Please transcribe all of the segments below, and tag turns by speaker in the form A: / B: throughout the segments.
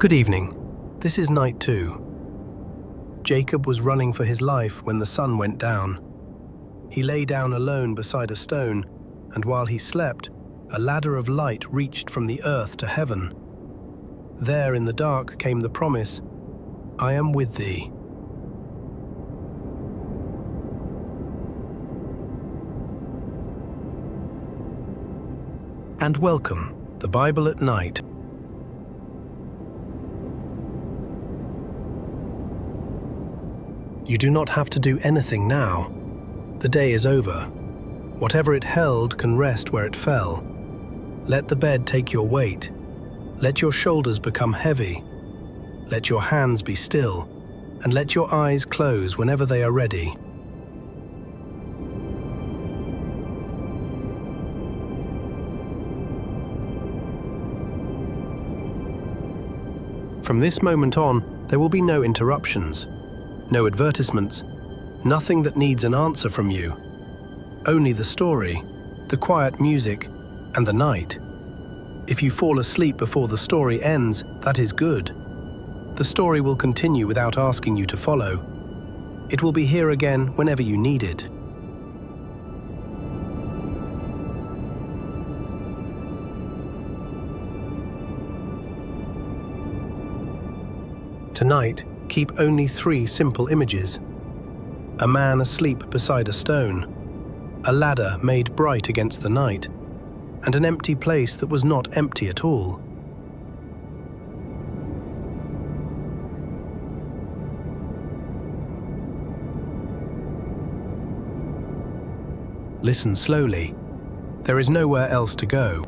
A: Good evening. This is night 2. Jacob was running for his life when the sun went down. He lay down alone beside a stone, and while he slept, a ladder of light reached from the earth to heaven. There in the dark came the promise, "I am with thee." And welcome, the Bible at Night. You do not have to do anything now. The day is over. Whatever it held can rest where it fell. Let the bed take your weight. Let your shoulders become heavy. Let your hands be still, and let your eyes close whenever they are ready. From this moment on, there will be no interruptions, no advertisements, nothing that needs an answer from you. Only the story, the quiet music, and the night. If you fall asleep before the story ends, that is good. The story will continue without asking you to follow. It will be here again whenever you need it. Tonight, keep only 3 simple images. A man asleep beside a stone, a ladder made bright against the night, and an empty place that was not empty at all. Listen slowly. There is nowhere else to go.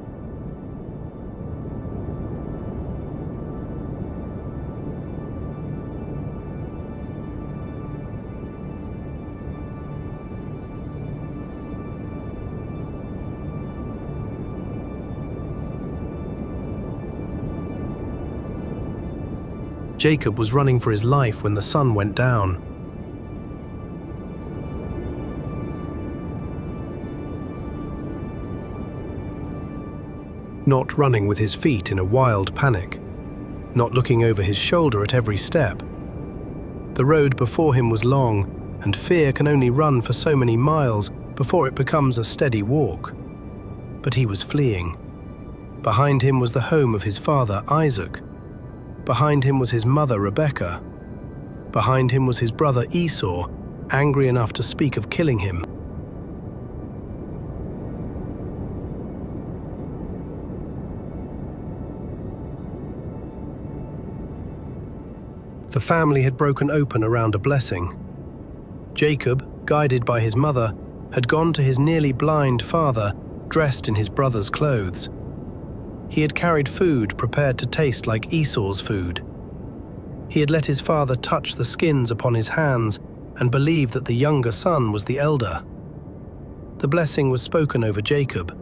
A: Jacob was running for his life when the sun went down. Not running with his feet in a wild panic, not looking over his shoulder at every step. The road before him was long, and fear can only run for so many miles before it becomes a steady walk. But he was fleeing. Behind him was the home of his father, Isaac. Behind him was his mother, Rebekah. Behind him was his brother Esau, angry enough to speak of killing him. The family had broken open around a blessing. Jacob, guided by his mother, had gone to his nearly blind father, dressed in his brother's clothes. He had carried food prepared to taste like Esau's food. He had let his father touch the skins upon his hands and believed that the younger son was the elder. The blessing was spoken over Jacob,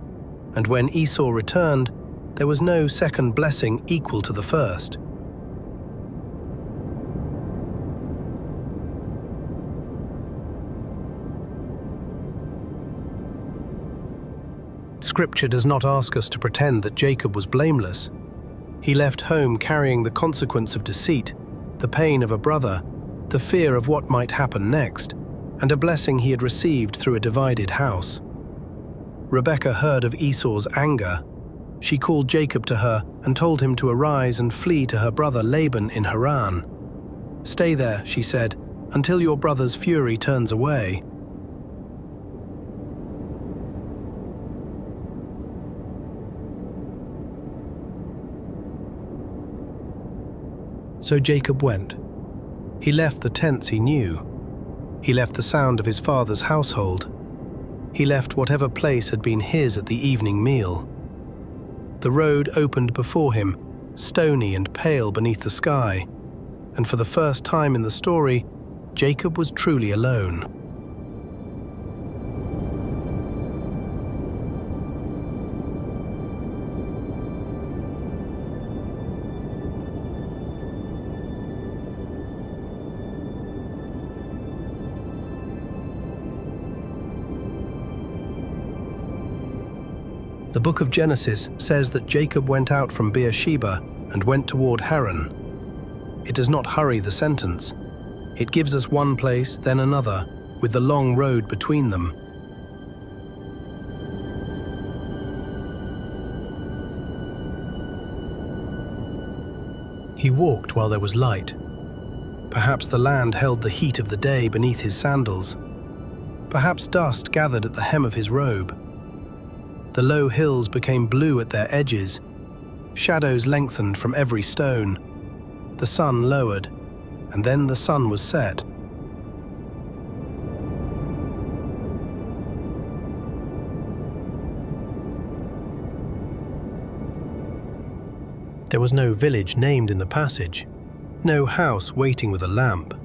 A: and when Esau returned, there was no second blessing equal to the first. Scripture does not ask us to pretend that Jacob was blameless. He left home carrying the consequence of deceit, the pain of a brother, the fear of what might happen next, and a blessing he had received through a divided house. Rebekah heard of Esau's anger. She called Jacob to her and told him to arise and flee to her brother Laban in Haran. "Stay there," she said, "until your brother's fury turns away." So Jacob went. He left the tents he knew. He left the sound of his father's household. He left whatever place had been his at the evening meal. The road opened before him, stony and pale beneath the sky, and for the first time in the story, Jacob was truly alone. The book of Genesis says that Jacob went out from Beersheba and went toward Haran. It does not hurry the sentence. It gives us one place, then another, with the long road between them. He walked while there was light. Perhaps the land held the heat of the day beneath his sandals. Perhaps dust gathered at the hem of his robe. The low hills became blue at their edges. Shadows lengthened from every stone. The sun lowered, and then the sun was set. There was no village named in the passage, no house waiting with a lamp,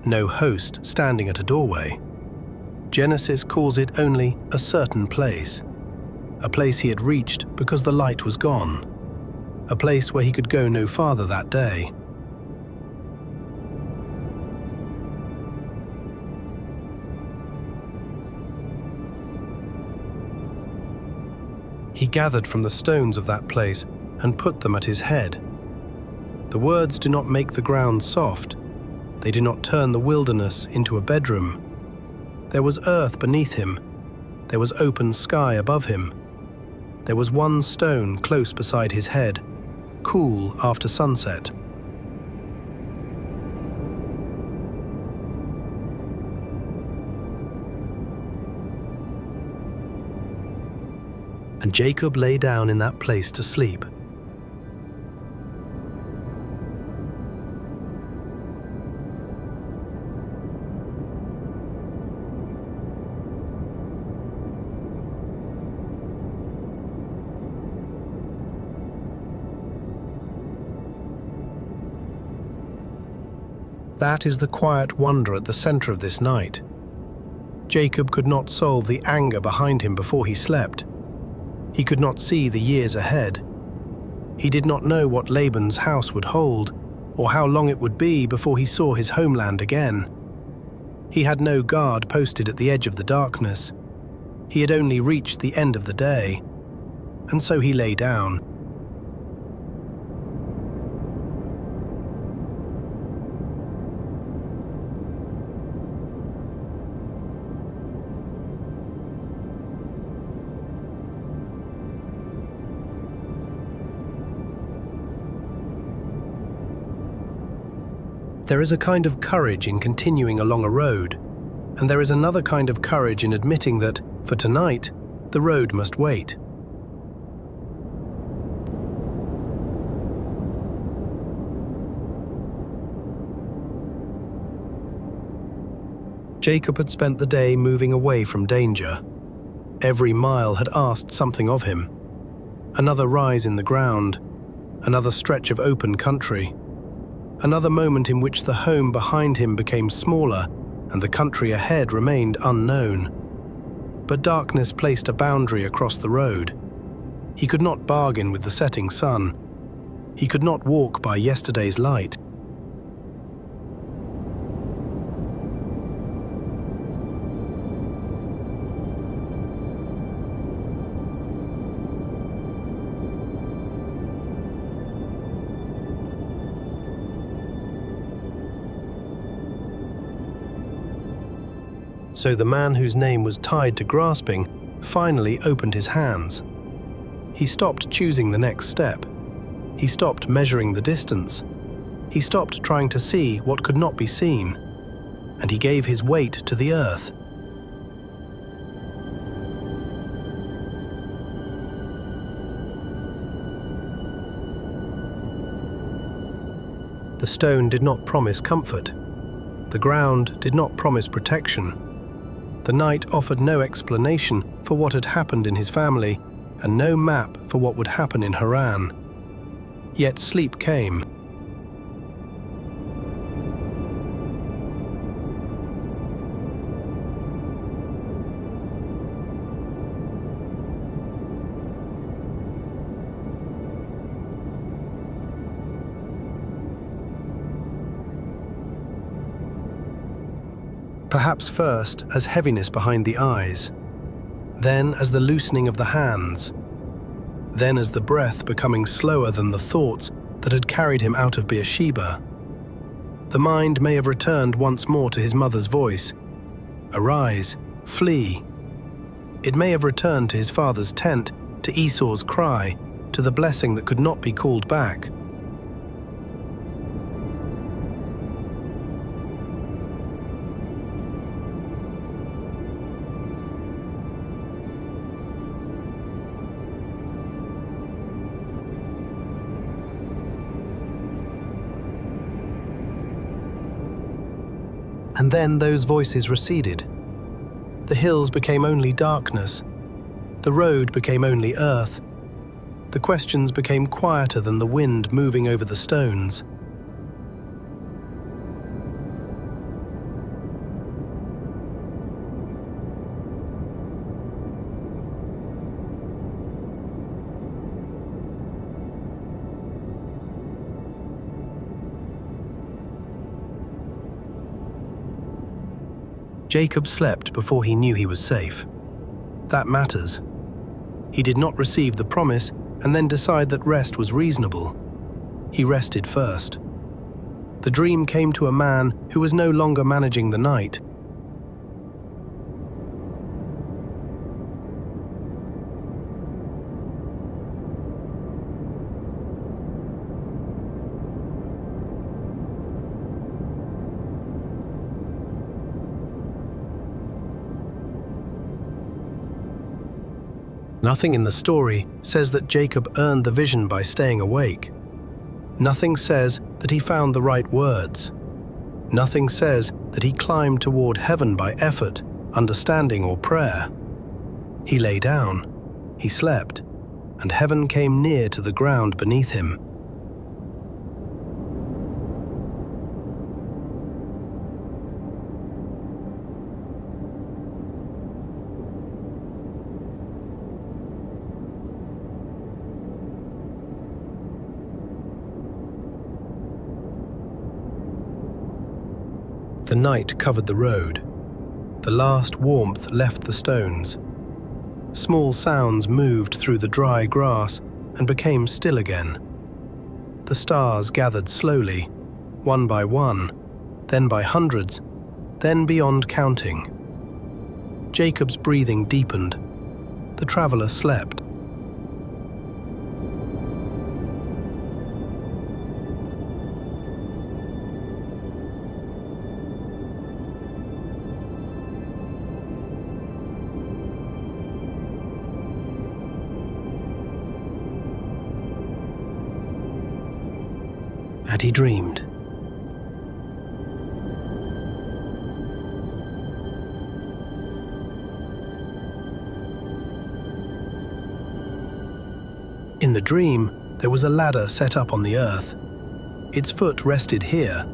A: no host standing at a doorway. Genesis calls it only a certain place, a place he had reached because the light was gone, a place where he could go no farther that day. He gathered from the stones of that place and put them at his head. The words do not make the ground soft. They do not turn the wilderness into a bedroom. There was earth beneath him. There was open sky above him. There was one stone close beside his head, cool after sunset. And Jacob lay down in that place to sleep. That is the quiet wonder at the center of this night. Jacob could not solve the anger behind him before he slept. He could not see the years ahead. He did not know what Laban's house would hold, or how long it would be before he saw his homeland again. He had no guard posted at the edge of the darkness. He had only reached the end of the day, and so he lay down. There is a kind of courage in continuing along a road, and there is another kind of courage in admitting that, for tonight, the road must wait. Jacob had spent the day moving away from danger. Every mile had asked something of him. Another rise in the ground, another stretch of open country. Another moment in which the home behind him became smaller and the country ahead remained unknown. But darkness placed a boundary across the road. He could not bargain with the setting sun. He could not walk by yesterday's light. So the man whose name was tied to grasping finally opened his hands. He stopped choosing the next step. He stopped measuring the distance. He stopped trying to see what could not be seen. And he gave his weight to the earth. The stone did not promise comfort. The ground did not promise protection. The night offered no explanation for what had happened in his family, and no map for what would happen in Haran. Yet sleep came. Perhaps first as heaviness behind the eyes, then as the loosening of the hands, then as the breath becoming slower than the thoughts that had carried him out of Beersheba. The mind may have returned once more to his mother's voice. Arise, flee. It may have returned to his father's tent, to Esau's cry, to the blessing that could not be called back. And then those voices receded. The hills became only darkness. The road became only earth. The questions became quieter than the wind moving over the stones. Jacob slept before he knew he was safe. That matters. He did not receive the promise and then decide that rest was reasonable. He rested first. The dream came to a man who was no longer managing the night. Nothing in the story says that Jacob earned the vision by staying awake. Nothing says that he found the right words. Nothing says that he climbed toward heaven by effort, understanding, or prayer. He lay down, he slept, and heaven came near to the ground beneath him. The night covered the road. The last warmth left the stones. Small sounds moved through the dry grass and became still again. The stars gathered slowly, one by one, then by hundreds, then beyond counting. Jacob's breathing deepened. The traveler slept. Had he dreamed? In the dream, there was a ladder set up on the earth. Its foot rested here,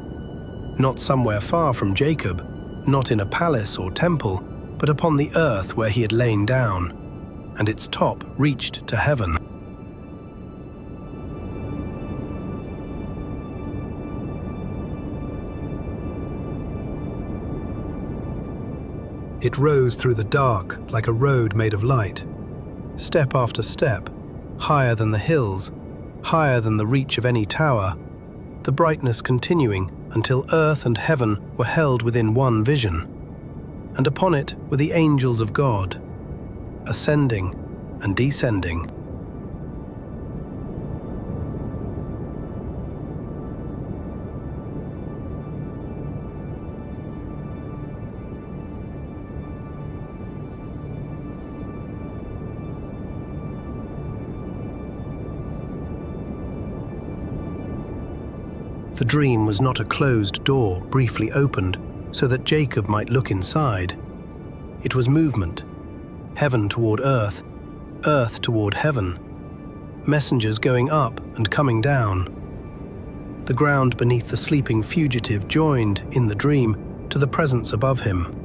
A: not somewhere far from Jacob, not in a palace or temple, but upon the earth where he had lain down, and its top reached to heaven. It rose through the dark like a road made of light, step after step, higher than the hills, higher than the reach of any tower, the brightness continuing until earth and heaven were held within one vision, and upon it were the angels of God, ascending and descending. The dream was not a closed door briefly opened so that Jacob might look inside. It was movement, heaven toward earth toward heaven, messengers going up and coming down. The ground beneath the sleeping fugitive joined, in the dream, to the presence above him.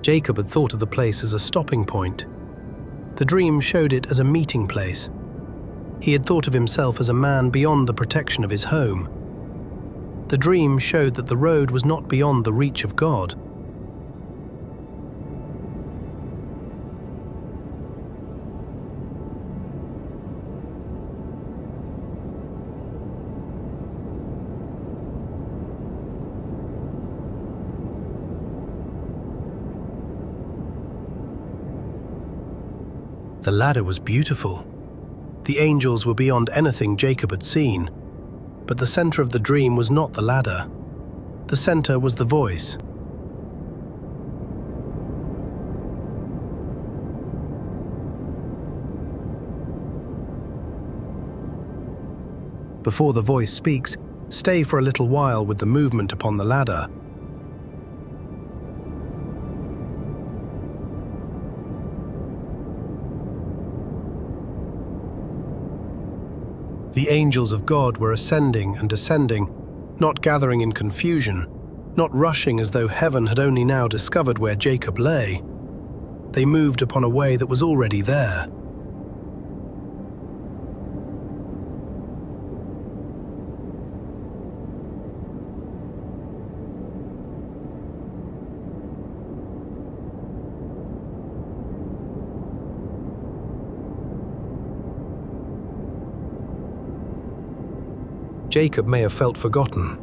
A: Jacob had thought of the place as a stopping point. The dream showed it as a meeting place. He had thought of himself as a man beyond the protection of his home. The dream showed that the road was not beyond the reach of God. The ladder was beautiful. The angels were beyond anything Jacob had seen, but the center of the dream was not the ladder. The center was the voice. Before the voice speaks, stay for a little while with the movement upon the ladder. The angels of God were ascending and descending, not gathering in confusion, not rushing as though heaven had only now discovered where Jacob lay. They moved upon a way that was already there. Jacob may have felt forgotten,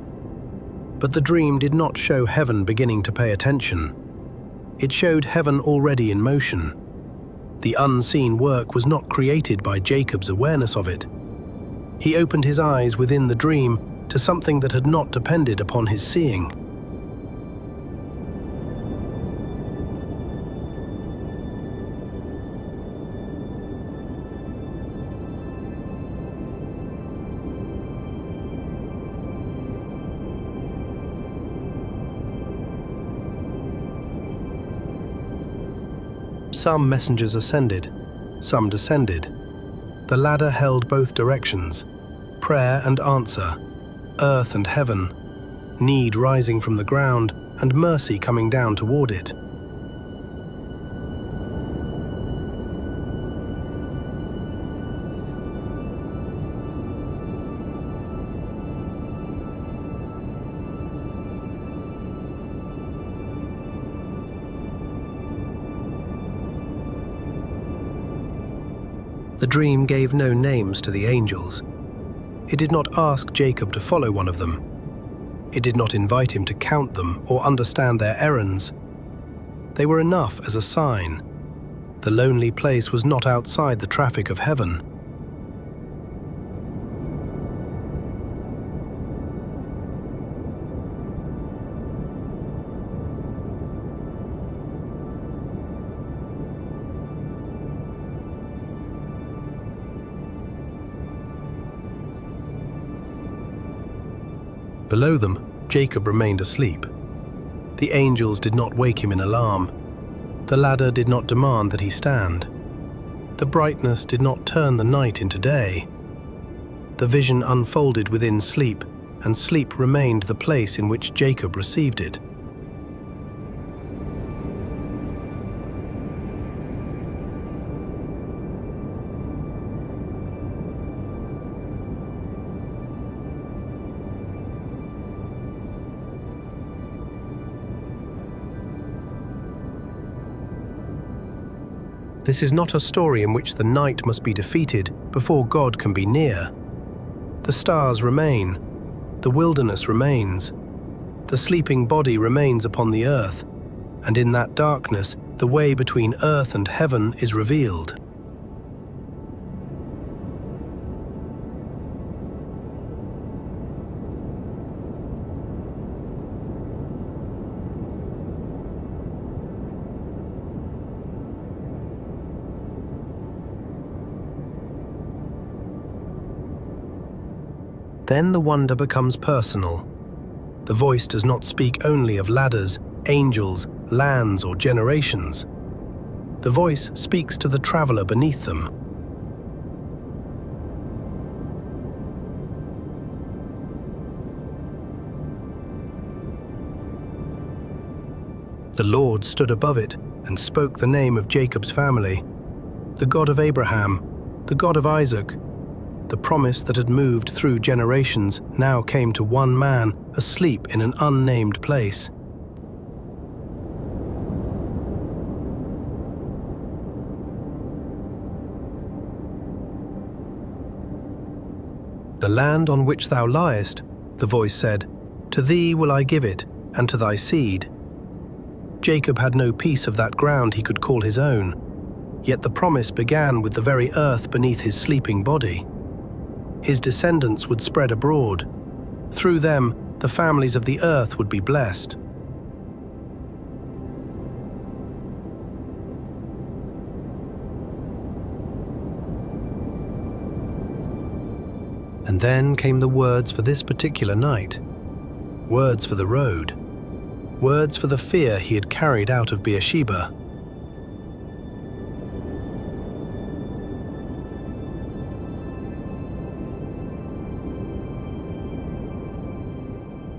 A: but the dream did not show heaven beginning to pay attention. It showed heaven already in motion. The unseen work was not created by Jacob's awareness of it. He opened his eyes within the dream to something that had not depended upon his seeing. Some messengers ascended, some descended. The ladder held both directions, prayer and answer, earth and heaven, need rising from the ground and mercy coming down toward it. The dream gave no names to the angels. It did not ask Jacob to follow one of them. It did not invite him to count them or understand their errands. They were enough as a sign. The lonely place was not outside the traffic of heaven. Below them, Jacob remained asleep. The angels did not wake him in alarm. The ladder did not demand that he stand. The brightness did not turn the night into day. The vision unfolded within sleep, and sleep remained the place in which Jacob received it. This is not a story in which the night must be defeated before God can be near. The stars remain, the wilderness remains, the sleeping body remains upon the earth, and in that darkness, the way between earth and heaven is revealed. Then the wonder becomes personal. The voice does not speak only of ladders, angels, lands, or generations. The voice speaks to the traveler beneath them. The Lord stood above it and spoke the name of Jacob's family, the God of Abraham, the God of Isaac. The promise that had moved through generations now came to one man asleep in an unnamed place. The land on which thou liest, the voice said, to thee will I give it, and to thy seed. Jacob had no piece of that ground he could call his own, Yet the promise began with the very earth beneath his sleeping body. His descendants would spread abroad. Through them, the families of the earth would be blessed. And then came the words for this particular night. Words for the road. Words for the fear he had carried out of Beersheba.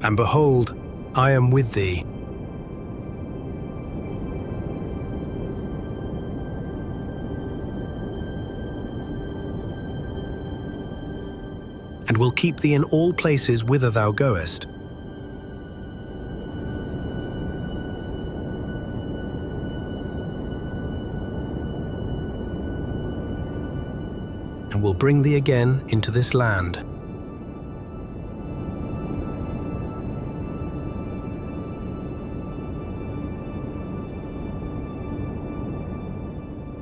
A: And behold, I am with thee. And will keep thee in all places whither thou goest. And will bring thee again into this land.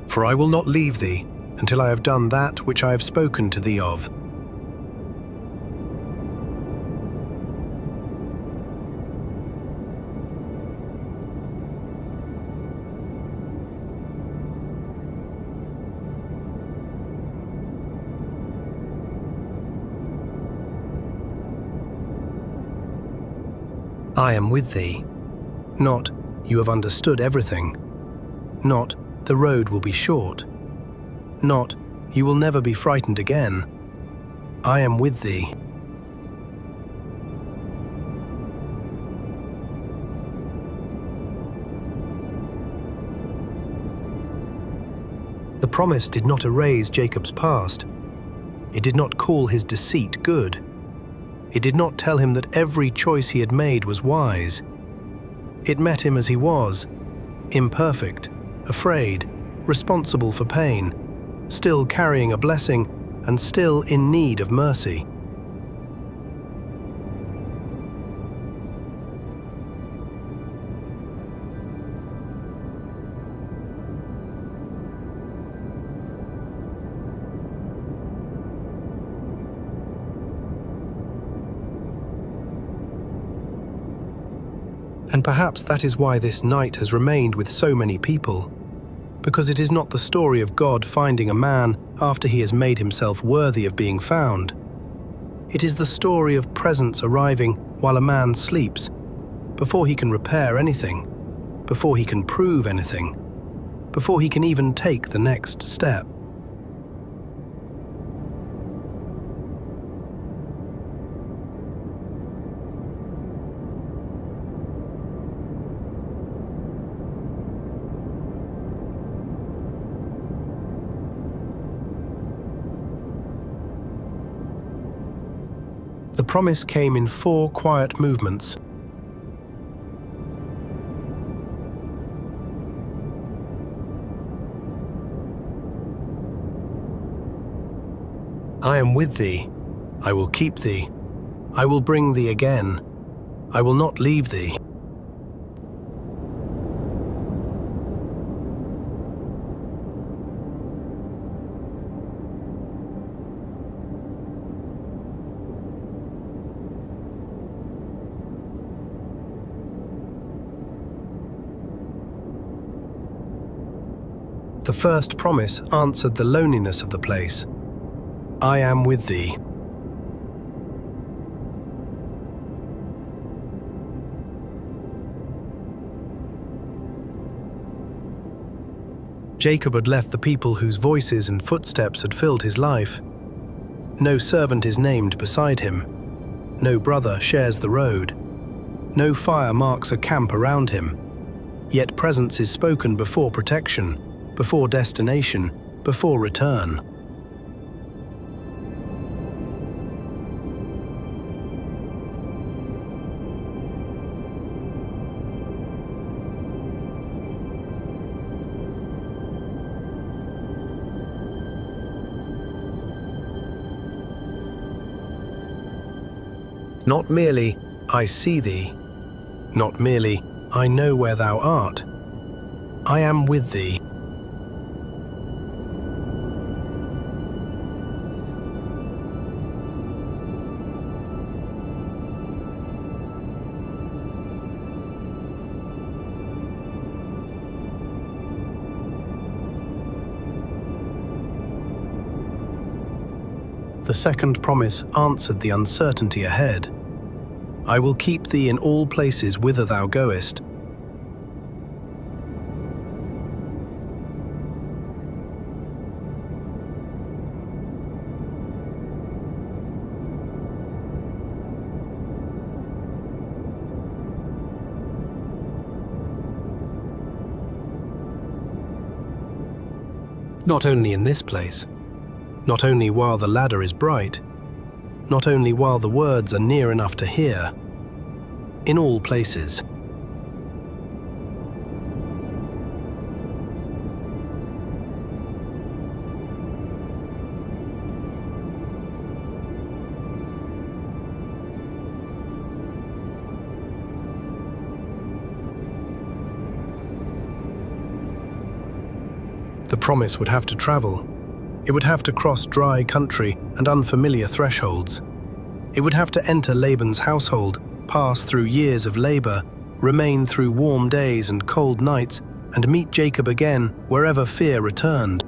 A: For I will not leave thee until I have done that which I have spoken to thee of. I am with thee. Not, you have understood everything. Not, the road will be short. Not, you will never be frightened again. I am with thee. The promise did not erase Jacob's past. It did not call his deceit good. It did not tell him that every choice he had made was wise. It met him as he was, imperfect, afraid, responsible for pain, still carrying a blessing and still in need of mercy. And perhaps that is why this night has remained with so many people, because it is not the story of God finding a man after he has made himself worthy of being found. It is the story of presence arriving while a man sleeps, before he can repair anything, before he can prove anything, before he can even take the next step. The promise came in 4 quiet movements. I am with thee. I will keep thee. I will bring thee again. I will not leave thee. The first promise answered the loneliness of the place. I am with thee. Jacob had left the people whose voices and footsteps had filled his life. No servant is named beside him. No brother shares the road. No fire marks a camp around him. Yet presence is spoken before protection, before destination, before return. Not merely, I see thee. Not merely, I know where thou art. I am with thee. The second promise answered the uncertainty ahead. I will keep thee in all places whither thou goest. Not only in this place, not only while the ladder is bright, not only while the words are near enough to hear, in all places. The promise would have to travel. It would have to cross dry country and unfamiliar thresholds. It would have to enter Laban's household, pass through years of labor, remain through warm days and cold nights, and meet Jacob again wherever fear returned.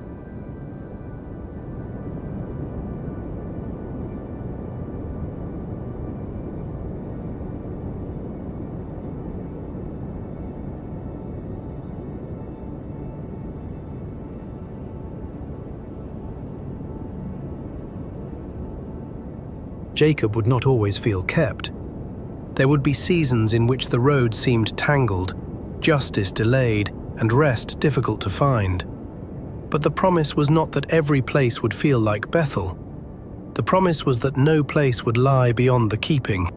A: Jacob would not always feel kept. There would be seasons in which the road seemed tangled, justice delayed, and rest difficult to find. But the promise was not that every place would feel like Bethel. The promise was that no place would lie beyond the keeping.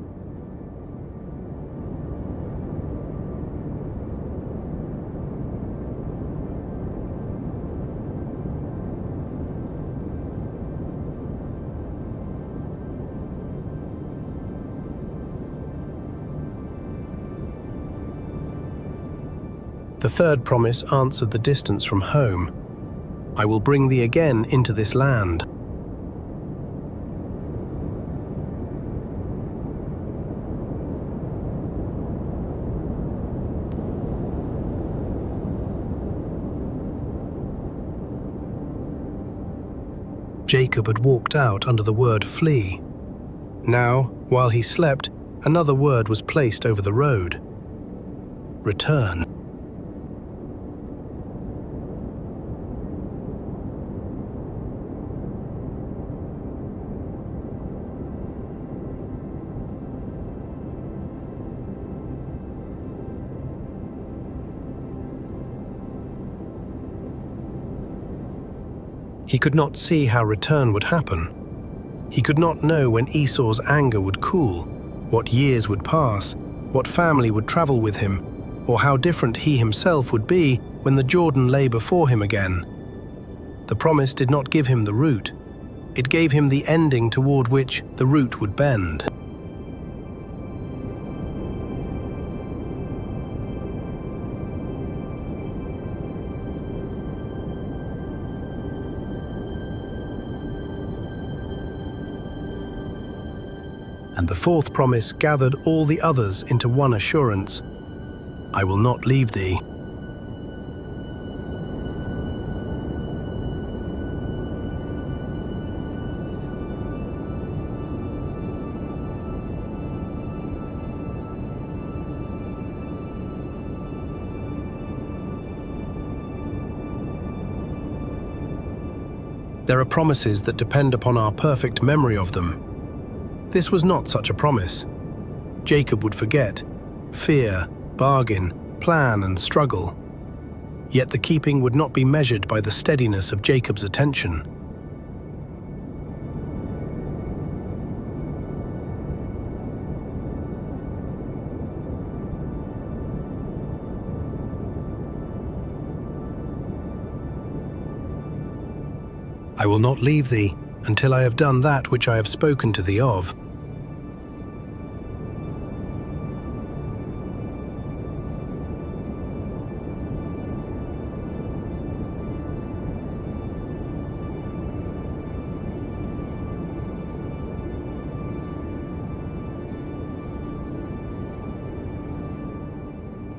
A: The third promise answered the distance from home. I will bring thee again into this land. Jacob had walked out under the word flee. Now, while he slept, another word was placed over the road. Return. He could not see how return would happen. He could not know when Esau's anger would cool, what years would pass, what family would travel with him, or how different he himself would be when the Jordan lay before him again. The promise did not give him the route. It gave him the ending toward which the route would bend. And the fourth promise gathered all the others into one assurance: I will not leave thee. There are promises that depend upon our perfect memory of them. This was not such a promise. Jacob would forget, fear, bargain, plan, and struggle. Yet the keeping would not be measured by the steadiness of Jacob's attention. I will not leave thee until I have done that which I have spoken to thee of.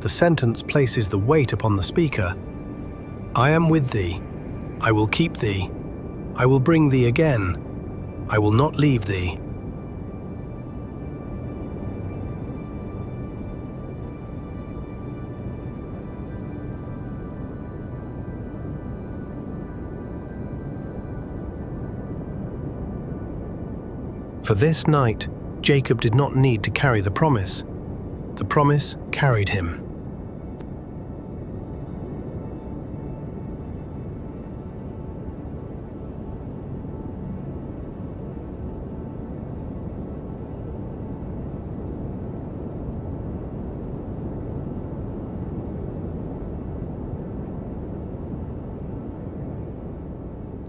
A: The sentence places the weight upon the speaker. I am with thee. I will keep thee. I will bring thee again. I will not leave thee. For this night, Jacob did not need to carry the promise. The promise carried him.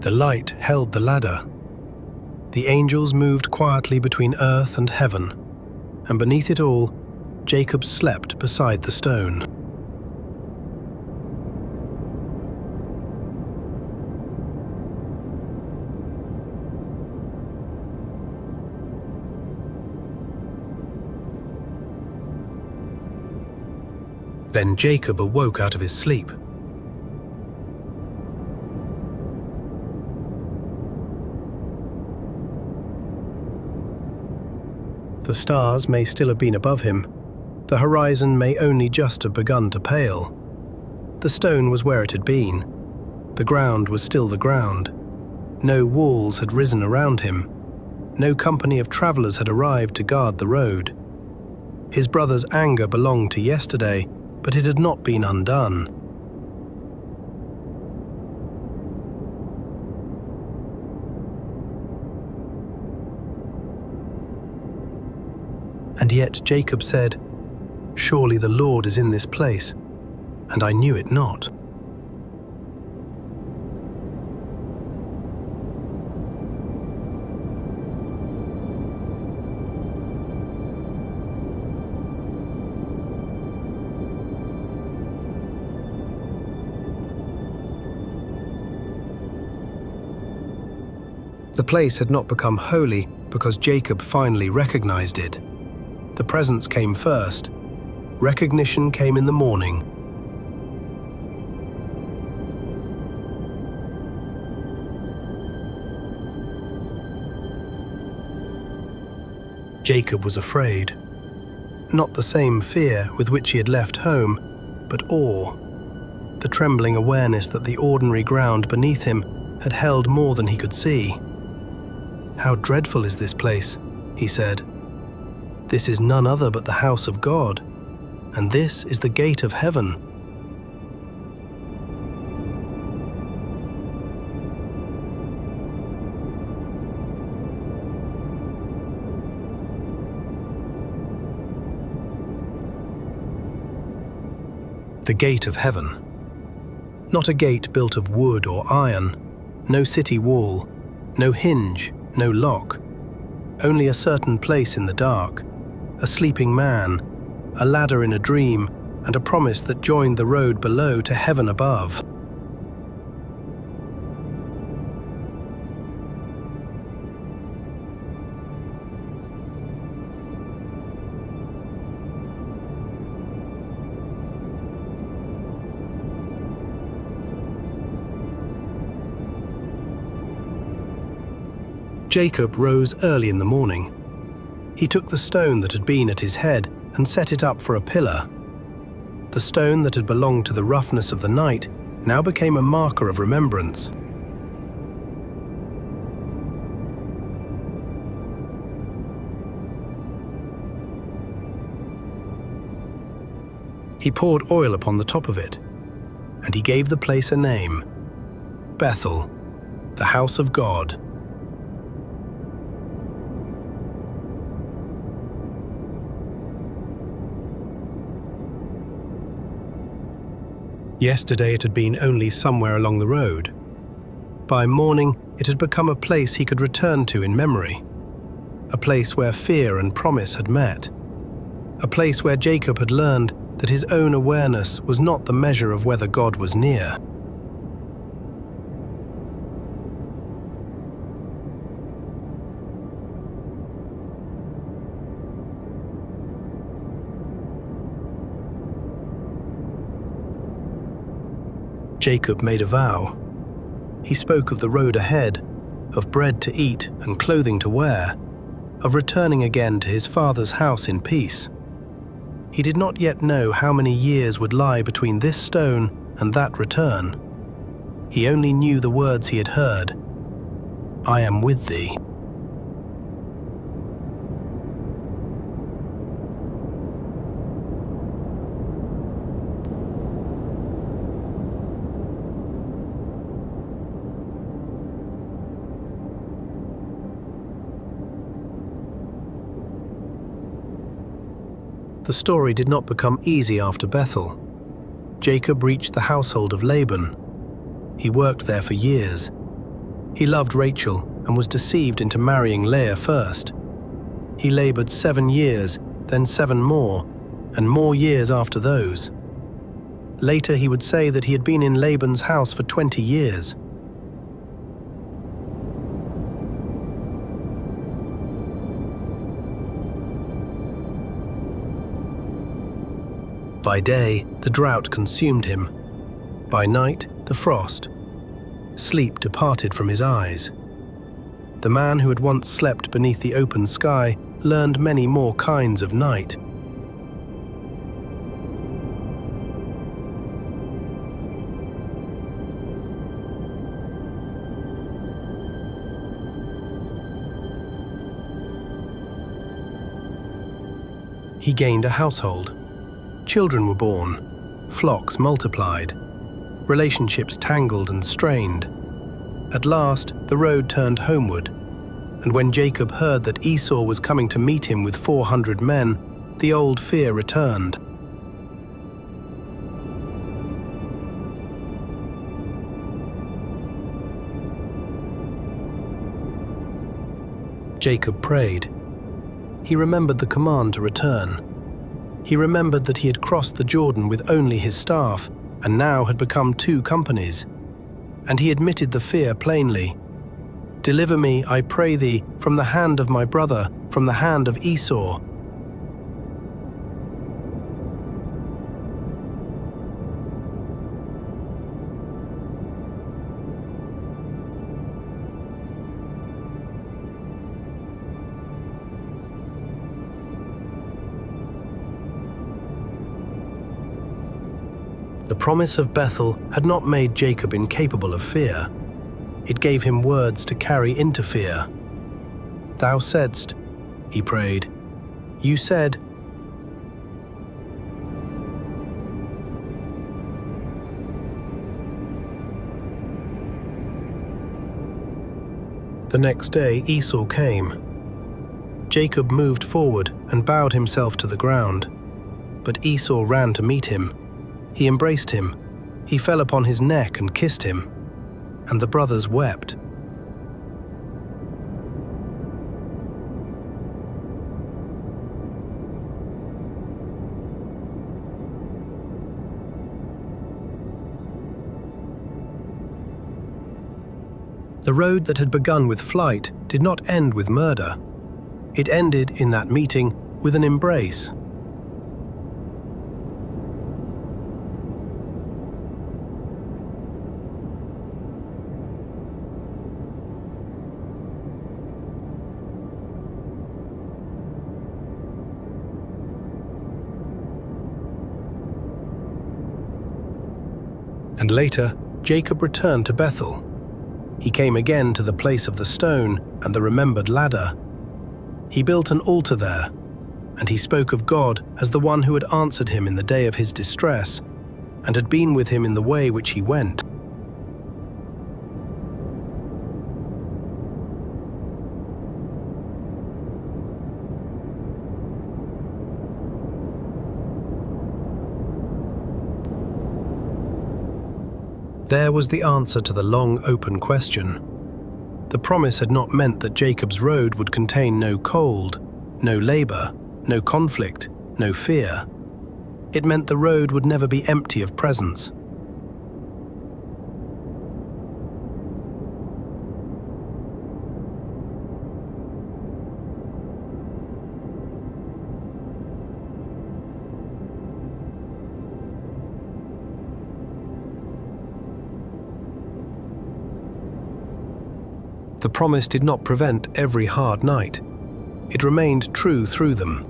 A: The light held the ladder. The angels moved quietly between earth and heaven, and beneath it all, Jacob slept beside the stone. Then Jacob awoke out of his sleep. The stars may still have been above him. The horizon may only just have begun to pale. The stone was where it had been. The ground was still the ground. No walls had risen around him. No company of travelers had arrived to guard the road. His brother's anger belonged to yesterday, but it had not been undone. And yet Jacob said, "Surely the Lord is in this place, and I knew it not." The place had not become holy because Jacob finally recognized it. The presence came first. Recognition came in the morning. Jacob was afraid. Not the same fear with which he had left home, but awe. The trembling awareness that the ordinary ground beneath him had held more than he could see. "How dreadful is this place," he said. "This is none other but the house of God, and this is the gate of heaven." The gate of heaven. Not a gate built of wood or iron, no city wall, no hinge, no lock. Only a certain place in the dark, a sleeping man, a ladder in a dream, and a promise that joined the road below to heaven above. Jacob rose early in the morning. He took the stone that had been at his head and set it up for a pillar. The stone that had belonged to the roughness of the night now became a marker of remembrance. He poured oil upon the top of it, and he gave the place a name: Bethel, the house of God. Yesterday it had been only somewhere along the road. By morning it had become a place he could return to in memory, a place where fear and promise had met, a place where Jacob had learned that his own awareness was not the measure of whether God was near. Jacob made a vow. He spoke of the road ahead, of bread to eat and clothing to wear, of returning again to his father's house in peace. He did not yet know how many years would lie between this stone and that return. He only knew the words he had heard, "I am with thee." The story did not become easy after Bethel. Jacob reached the household of Laban. He worked there for years. He loved Rachel and was deceived into marrying Leah first. He labored 7 years, then 7 more, and more years after those. Later he would say that he had been in Laban's house for 20 years. By day, the drought consumed him. By night, the frost. Sleep departed from his eyes. The man who had once slept beneath the open sky learned many more kinds of night. He gained a household. Children were born, flocks multiplied, relationships tangled and strained. At last, the road turned homeward, and when Jacob heard that Esau was coming to meet him with 400 men, the old fear returned. Jacob prayed. He remembered the command to return. He remembered that he had crossed the Jordan with only his staff, and now had become 2 companies. And he admitted the fear plainly. "Deliver me, I pray thee, from the hand of my brother, from the hand of Esau." The promise of Bethel had not made Jacob incapable of fear. It gave him words to carry into fear. "Thou saidst," he prayed. "You said." The next day Esau came. Jacob moved forward and bowed himself to the ground. But Esau ran to meet him. He embraced him. He fell upon his neck and kissed him. And the brothers wept. The road that had begun with flight did not end with murder. It ended in that meeting with an embrace. And later, Jacob returned to Bethel. He came again to the place of the stone and the remembered ladder. He built an altar there, and he spoke of God as the one who had answered him in the day of his distress, and had been with him in the way which he went. There was the answer to the long open question. The promise had not meant that Jacob's road would contain no cold, no labor, no conflict, no fear. It meant the road would never be empty of presence. The promise did not prevent every hard night. It remained true through them.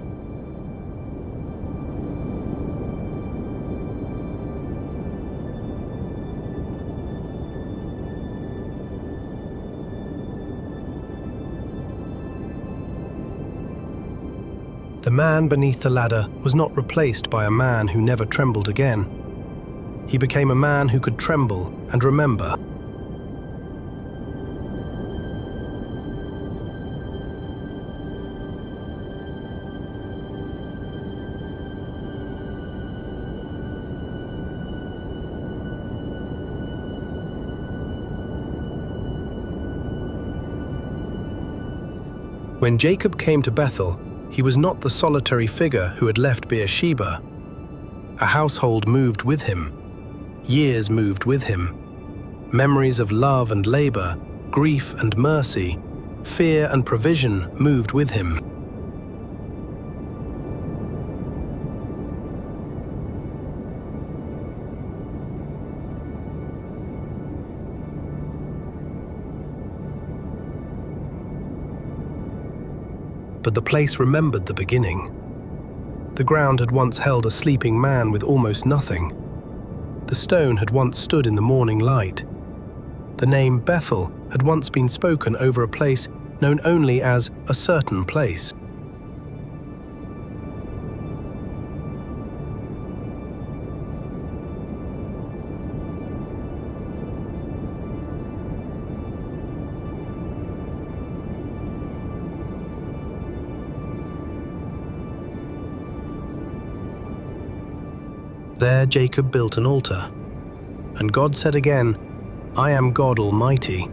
A: The man beneath the ladder was not replaced by a man who never trembled again. He became a man who could tremble and remember. When Jacob came to Bethel, he was not the solitary figure who had left Beersheba. A household moved with him. Years moved with him. Memories of love and labor, grief and mercy, fear and provision moved with him. But the place remembered the beginning. The ground had once held a sleeping man with almost nothing. The stone had once stood in the morning light. The name Bethel had once been spoken over a place known only as a certain place. There Jacob built an altar, and God said again, "I am God Almighty."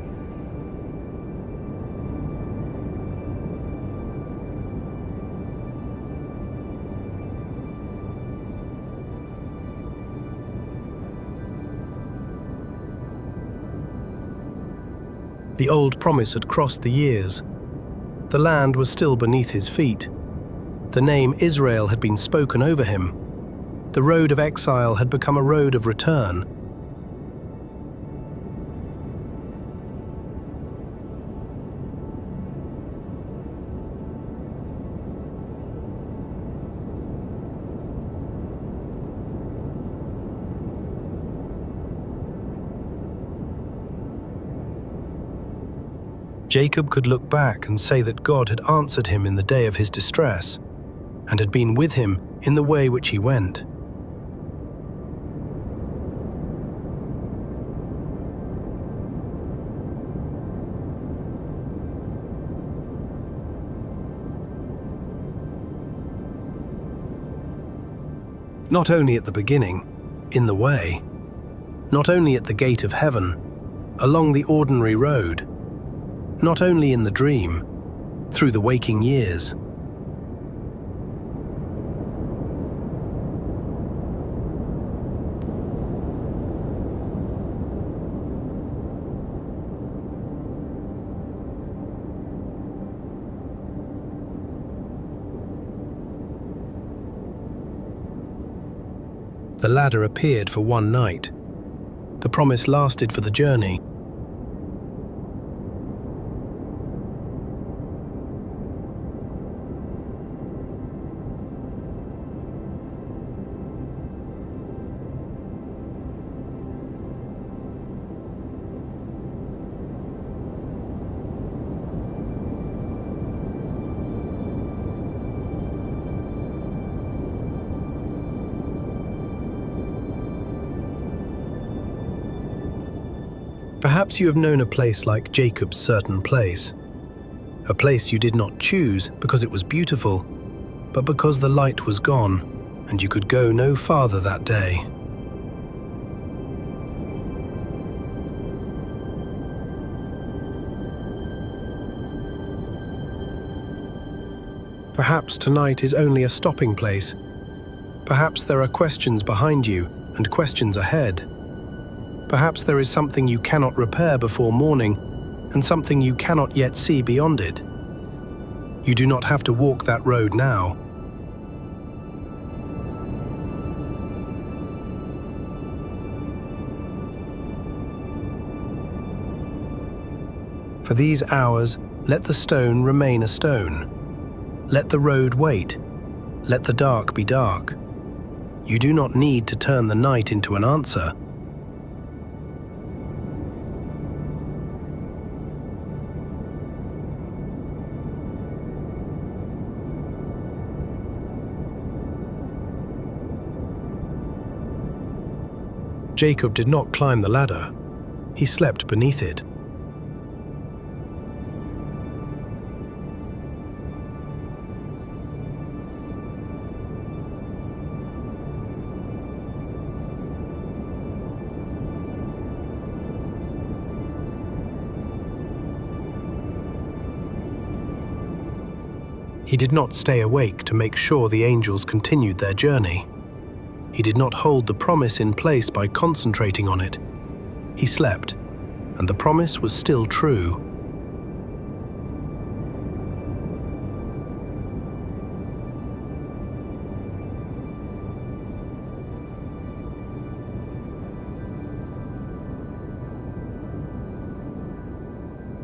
A: The old promise had crossed the years. The land was still beneath his feet. The name Israel had been spoken over him. The road of exile had become a road of return. Jacob could look back and say that God had answered him in the day of his distress, and had been with him in the way which he went. Not only at the beginning, in the way. Not only at the gate of heaven, along the ordinary road. Not only in the dream, through the waking years. The ladder appeared for one night. The promise lasted for the journey. Perhaps you have known a place like Jacob's certain place. A place you did not choose because it was beautiful, but because the light was gone and you could go no farther that day. Perhaps tonight is only a stopping place. Perhaps there are questions behind you and questions ahead. Perhaps there is something you cannot repair before morning, and something you cannot yet see beyond it. You do not have to walk that road now. For these hours, let the stone remain a stone. Let the road wait. Let the dark be dark. You do not need to turn the night into an answer. Jacob did not climb the ladder. He slept beneath it. He did not stay awake to make sure the angels continued their journey. He did not hold the promise in place by concentrating on it. He slept, and the promise was still true.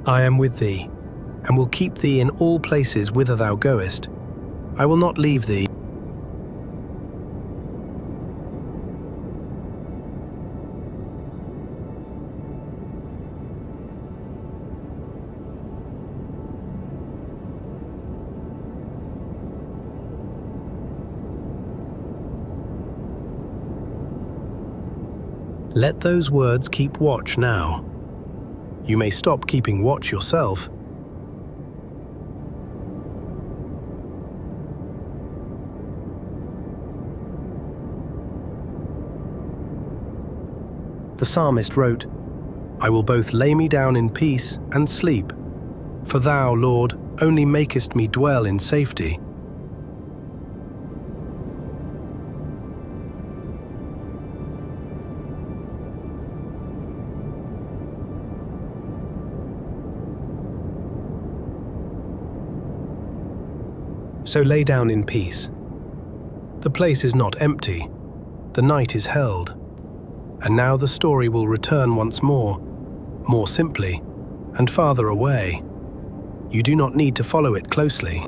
A: I am with thee, and will keep thee in all places whither thou goest. I will not leave thee. Let those words keep watch now. You may stop keeping watch yourself. The psalmist wrote, I will both lay me down in peace and sleep, for thou, Lord, only makest me dwell in safety. So lay down in peace. The place is not empty. The night is held. And now the story will return once more simply, and farther away. You do not need to follow it closely.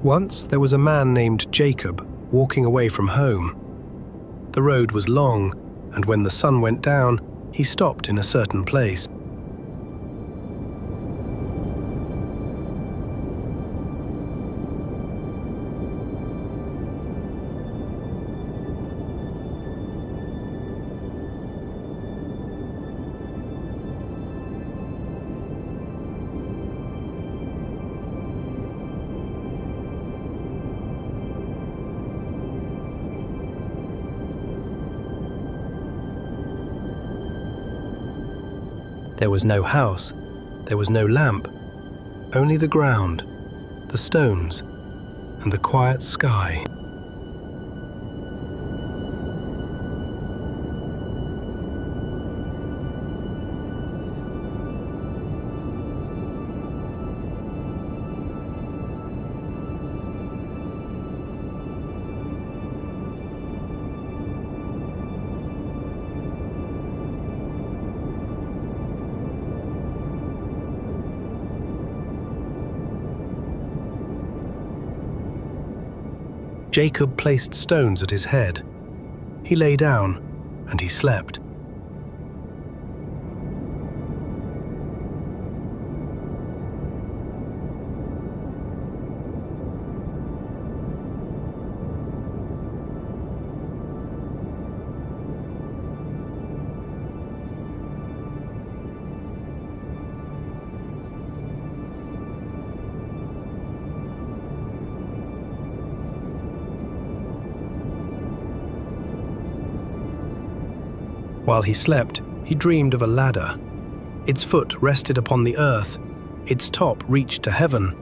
A: Once there was a man named Jacob walking away from home. The road was long, and when the sun went down, he stopped in a certain place. There was no house, there was no lamp, only the ground, the stones, and the quiet sky. Jacob placed stones at his head. He lay down, and he slept. While he slept, he dreamed of a ladder. Its foot rested upon the earth, its top reached to heaven,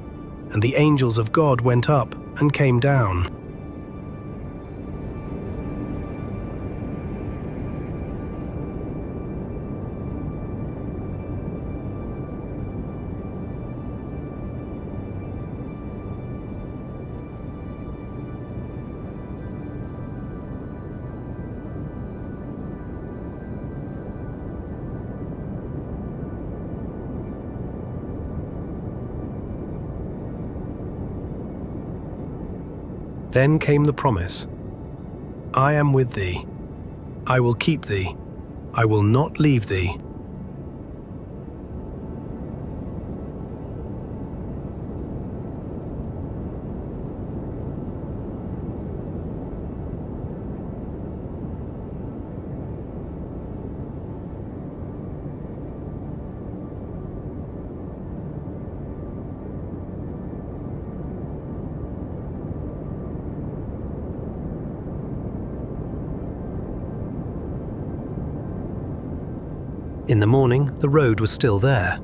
A: and the angels of God went up and came down. Then came the promise. I am with thee. I will keep thee. I will not leave thee. In the morning, the road was still there,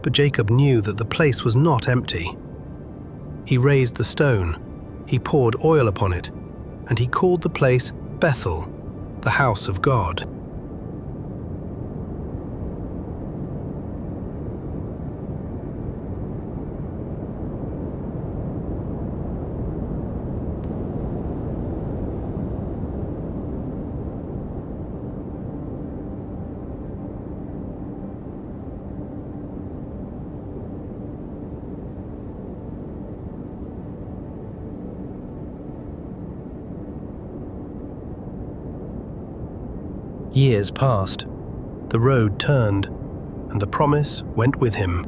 A: but Jacob knew that the place was not empty. He raised the stone, he poured oil upon it, and he called the place Bethel, the house of God. Years passed, the road turned, and the promise went with him.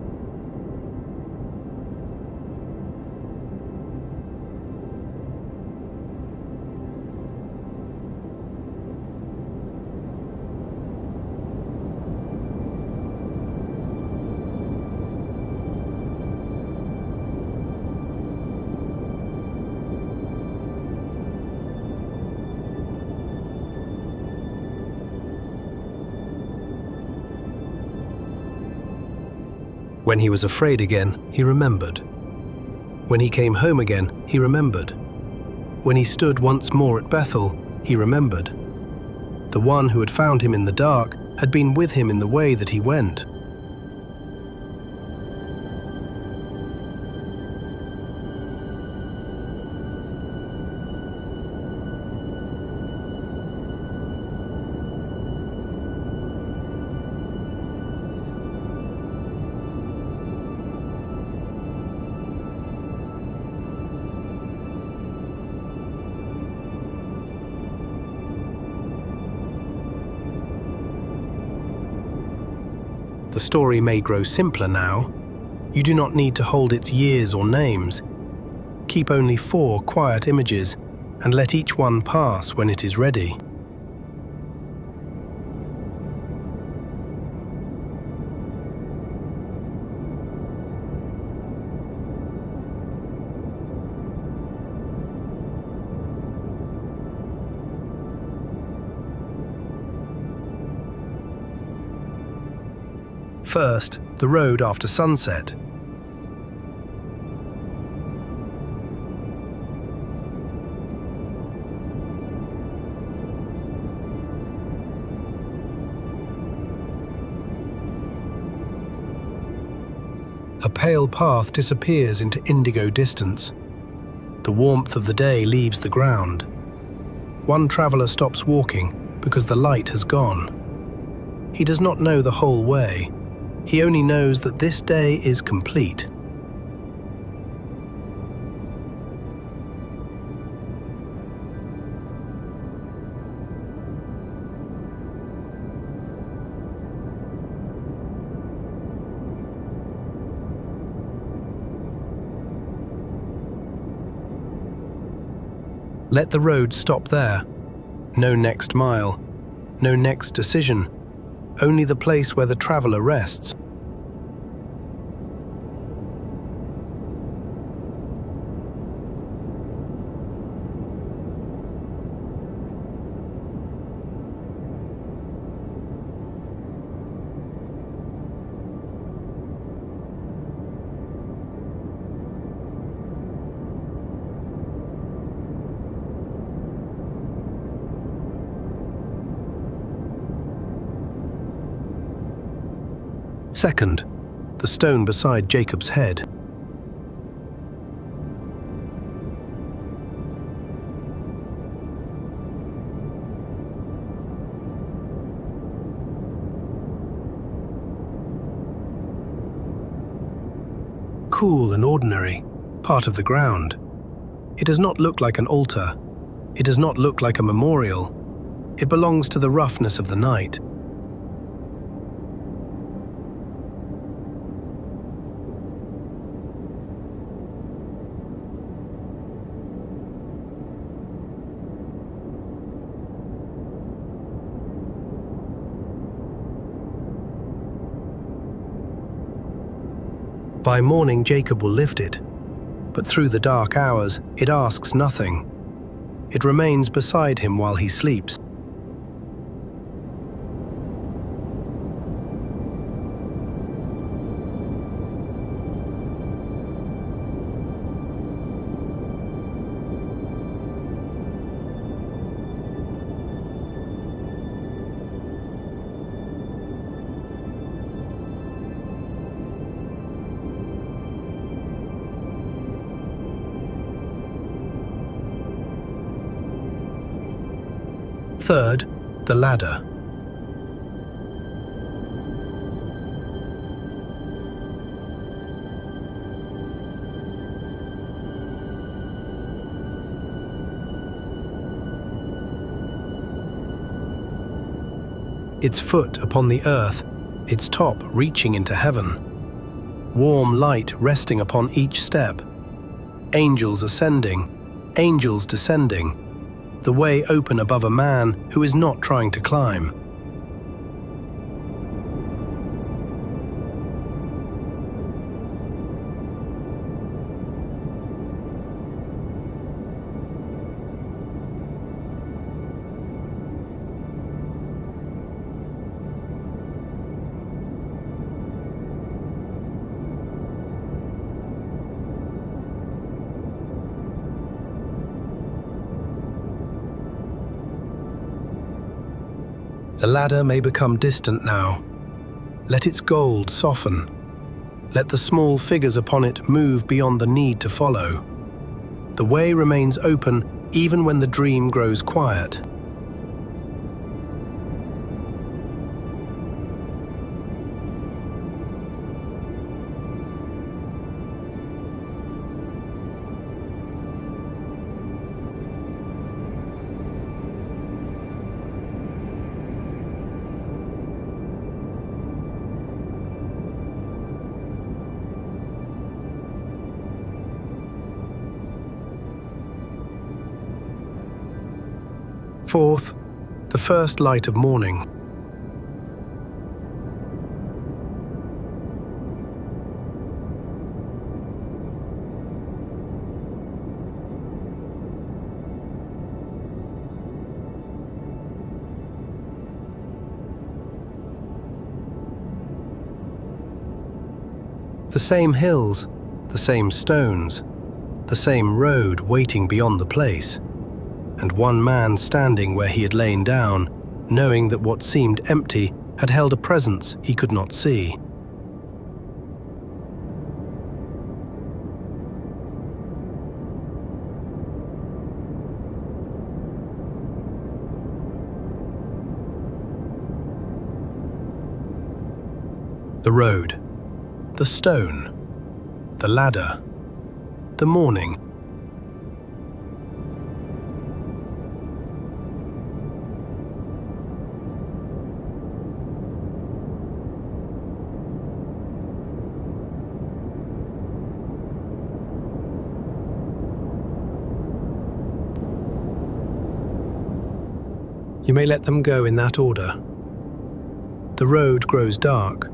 A: When he was afraid again, he remembered. When he came home again, he remembered. When he stood once more at Bethel, he remembered. The one who had found him in the dark had been with him in the way that he went. The story may grow simpler now. You do not need to hold its years or names. Keep only 4 quiet images and let each one pass when it is ready. First, the road after sunset. A pale path disappears into indigo distance. The warmth of the day leaves the ground. One traveler stops walking because the light has gone. He does not know the whole way. He only knows that this day is complete. Let the road stop there. No next mile, no next decision, only the place where the traveler rests. Second, the stone beside Jacob's head. Cool and ordinary, part of the ground. It does not look like an altar. It does not look like a memorial. It belongs to the roughness of the night. By morning, Jacob will lift it, but through the dark hours, it asks nothing. It remains beside him while he sleeps. Third, the ladder. Its foot upon the earth, its top reaching into heaven. Warm light resting upon each step. Angels ascending, angels descending. The way open above a man who is not trying to climb. The ladder may become distant now. Let its gold soften. Let the small figures upon it move beyond the need to follow. The way remains open even when the dream grows quiet. Fourth, the first light of morning. The same hills, the same stones, the same road waiting beyond the place. And one man standing where he had lain down, knowing that what seemed empty had held a presence he could not see. The road, the stone, the ladder, the morning. You may let them go in that order. The road grows dark,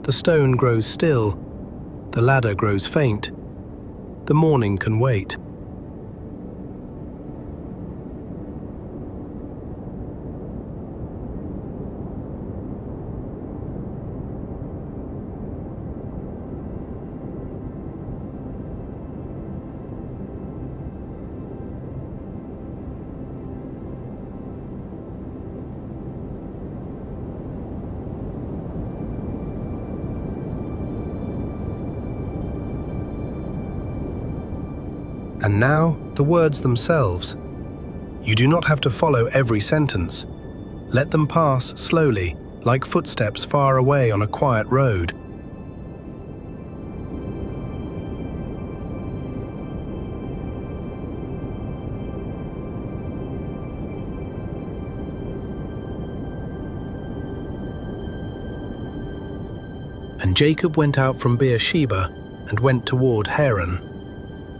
A: the stone grows still, the ladder grows faint, the morning can wait. And now, the words themselves. You do not have to follow every sentence. Let them pass slowly, like footsteps far away on a quiet road. And Jacob went out from Beersheba and went toward Haran.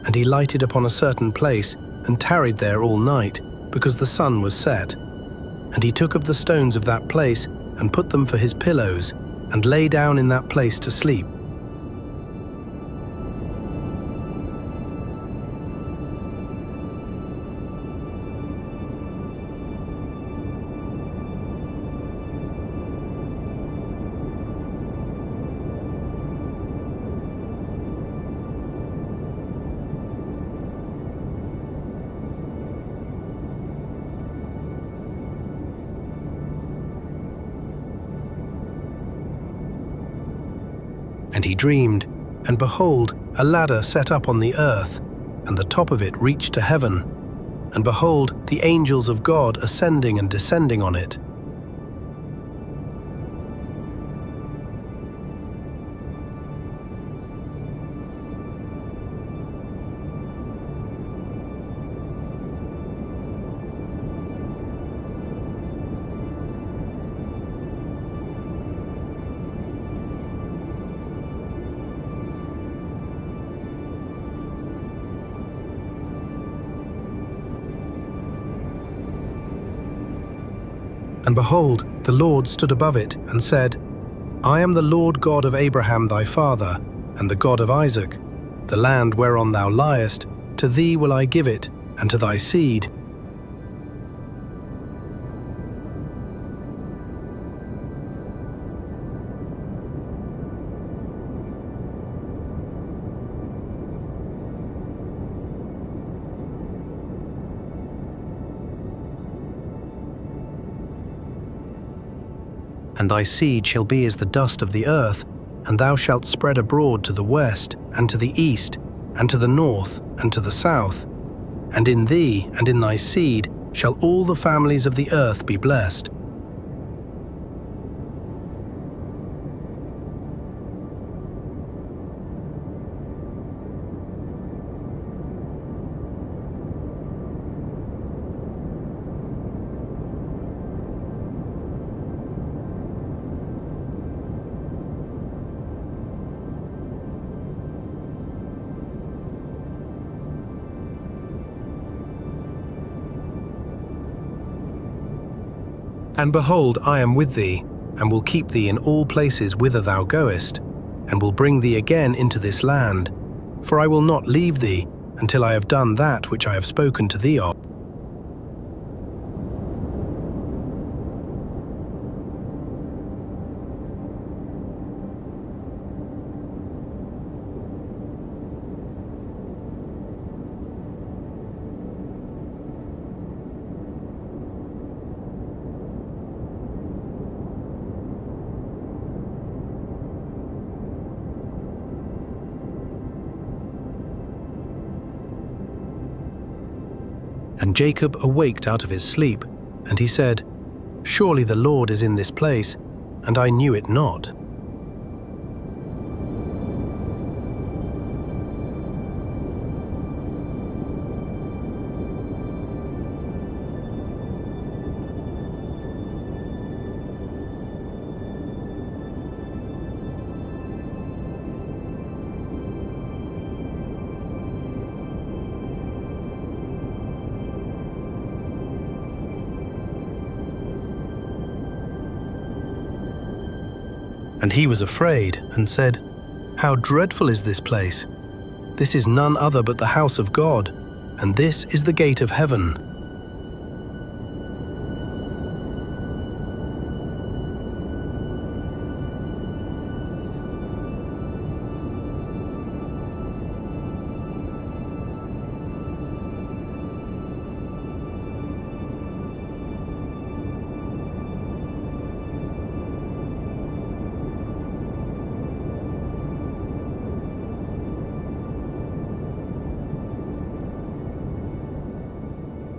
A: And he lighted upon a certain place and tarried there all night, because the sun was set. And he took of the stones of that place and put them for his pillows, and lay down in that place to sleep. And he dreamed, and behold, a ladder set up on the earth, and the top of it reached to heaven. And behold, the angels of God ascending and descending on it. And behold, the Lord stood above it, and said, I am the Lord God of Abraham thy father, and the God of Isaac. The land whereon thou liest, to thee will I give it, and to thy seed. And thy seed shall be as the dust of the earth, and thou shalt spread abroad to the west, and to the east, and to the north, and to the south. And in thee and in thy seed shall all the families of the earth be blessed. And behold, I am with thee, and will keep thee in all places whither thou goest, and will bring thee again into this land. For I will not leave thee until I have done that which I have spoken to thee of. And Jacob awaked out of his sleep, and he said, Surely the Lord is in this place, and I knew it not. And he was afraid, and said, How dreadful is this place! This is none other but the house of God, and this is the gate of heaven.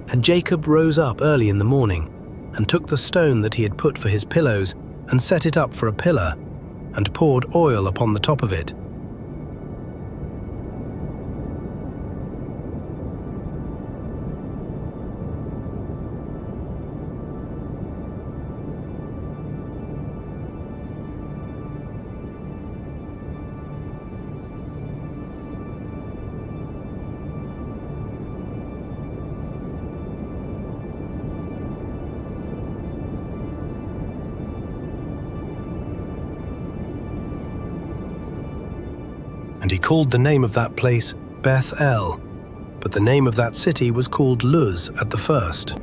A: And Jacob rose up early in the morning, and took the stone that he had put for his pillows, and set it up for a pillar, and poured oil upon the top of it. And he called the name of that place Beth-el, but the name of that city was called Luz at the first.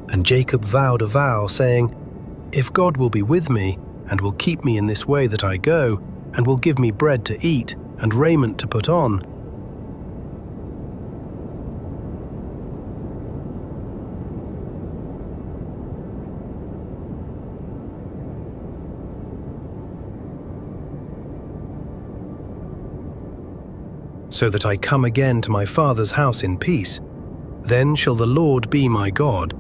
A: And Jacob vowed a vow, saying, "If God will be with me, and will keep me in this way that I go, and will give me bread to eat, and raiment to put on, so that I come again to my father's house in peace, then shall the Lord be my God."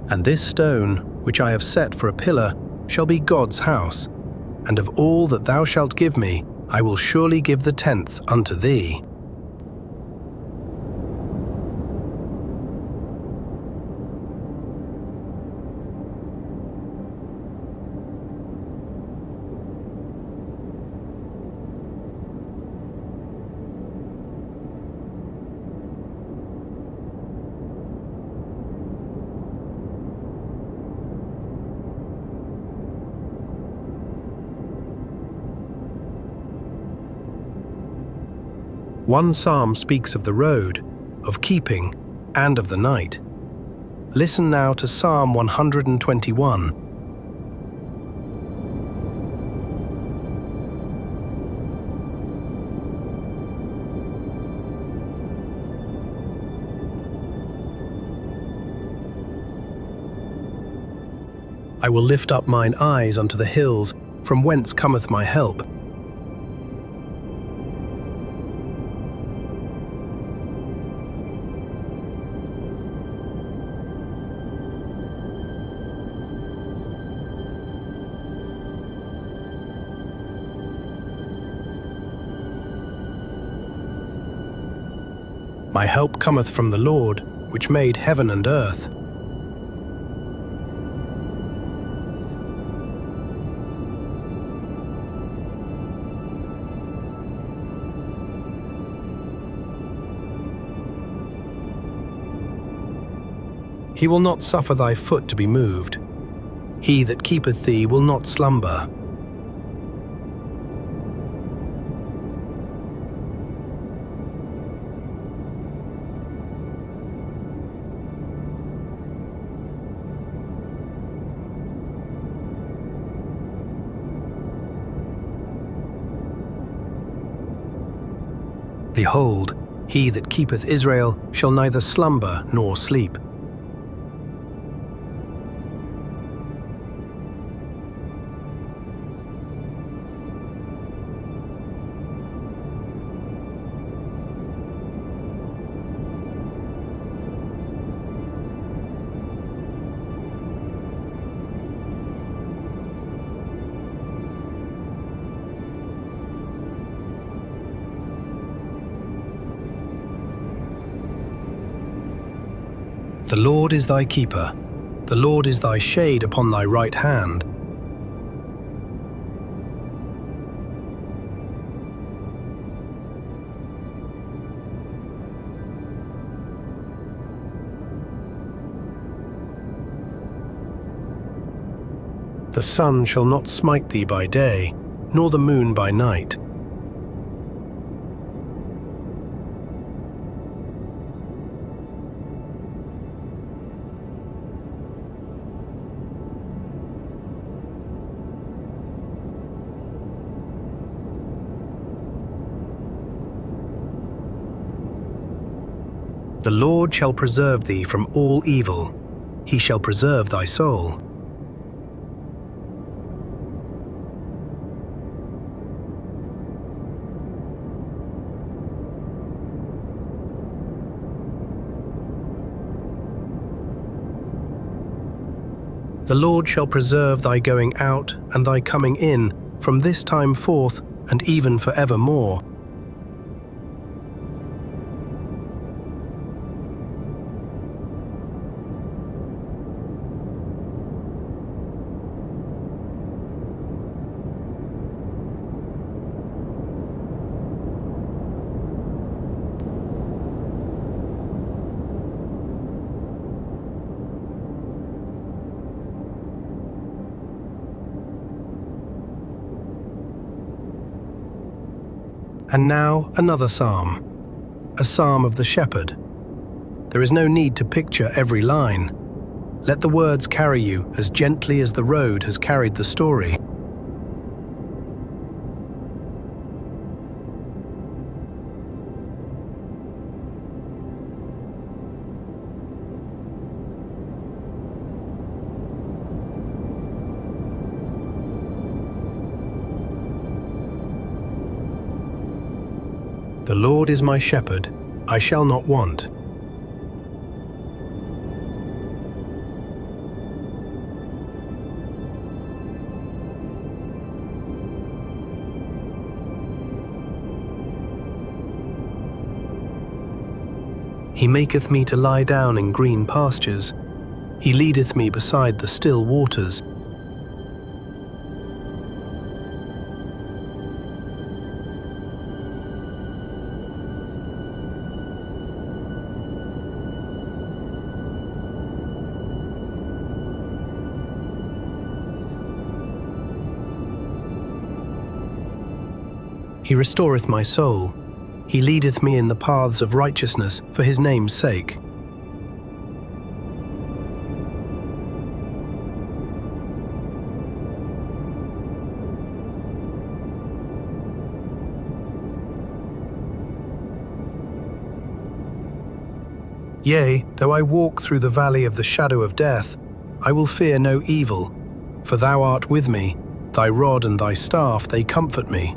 A: And this stone, which I have set for a pillar, shall be God's house, and of all that thou shalt give me, I will surely give the 10th unto thee. One psalm speaks of the road, of keeping, and of the night. Listen now to Psalm 121. I will lift up mine eyes unto the hills, from whence cometh my help. My help cometh from the Lord, which made heaven and earth. He will not suffer thy foot to be moved. He that keepeth thee will not slumber. Behold, he that keepeth Israel shall neither slumber nor sleep. The Lord is thy keeper, the Lord is thy shade upon thy right hand. The sun shall not smite thee by day, nor the moon by night. The Lord shall preserve thee from all evil. He shall preserve thy soul. The Lord shall preserve thy going out and thy coming in from this time forth and even for evermore. And now another psalm, a psalm of the shepherd. There is no need to picture every line. Let the words carry you as gently as the road has carried the story. The Lord is my shepherd, I shall not want. He maketh me to lie down in green pastures. He leadeth me beside the still waters. He restoreth my soul. He leadeth me in the paths of righteousness for his name's sake. Yea, though I walk through the valley of the shadow of death, I will fear no evil, for thou art with me. Thy rod and thy staff, they comfort me.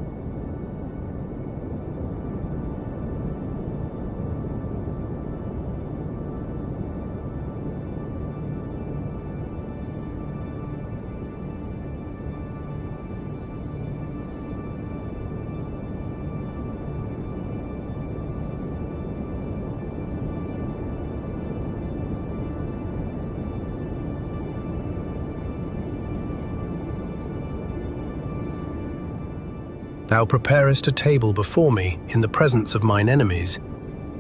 A: Thou preparest a table before me in the presence of mine enemies.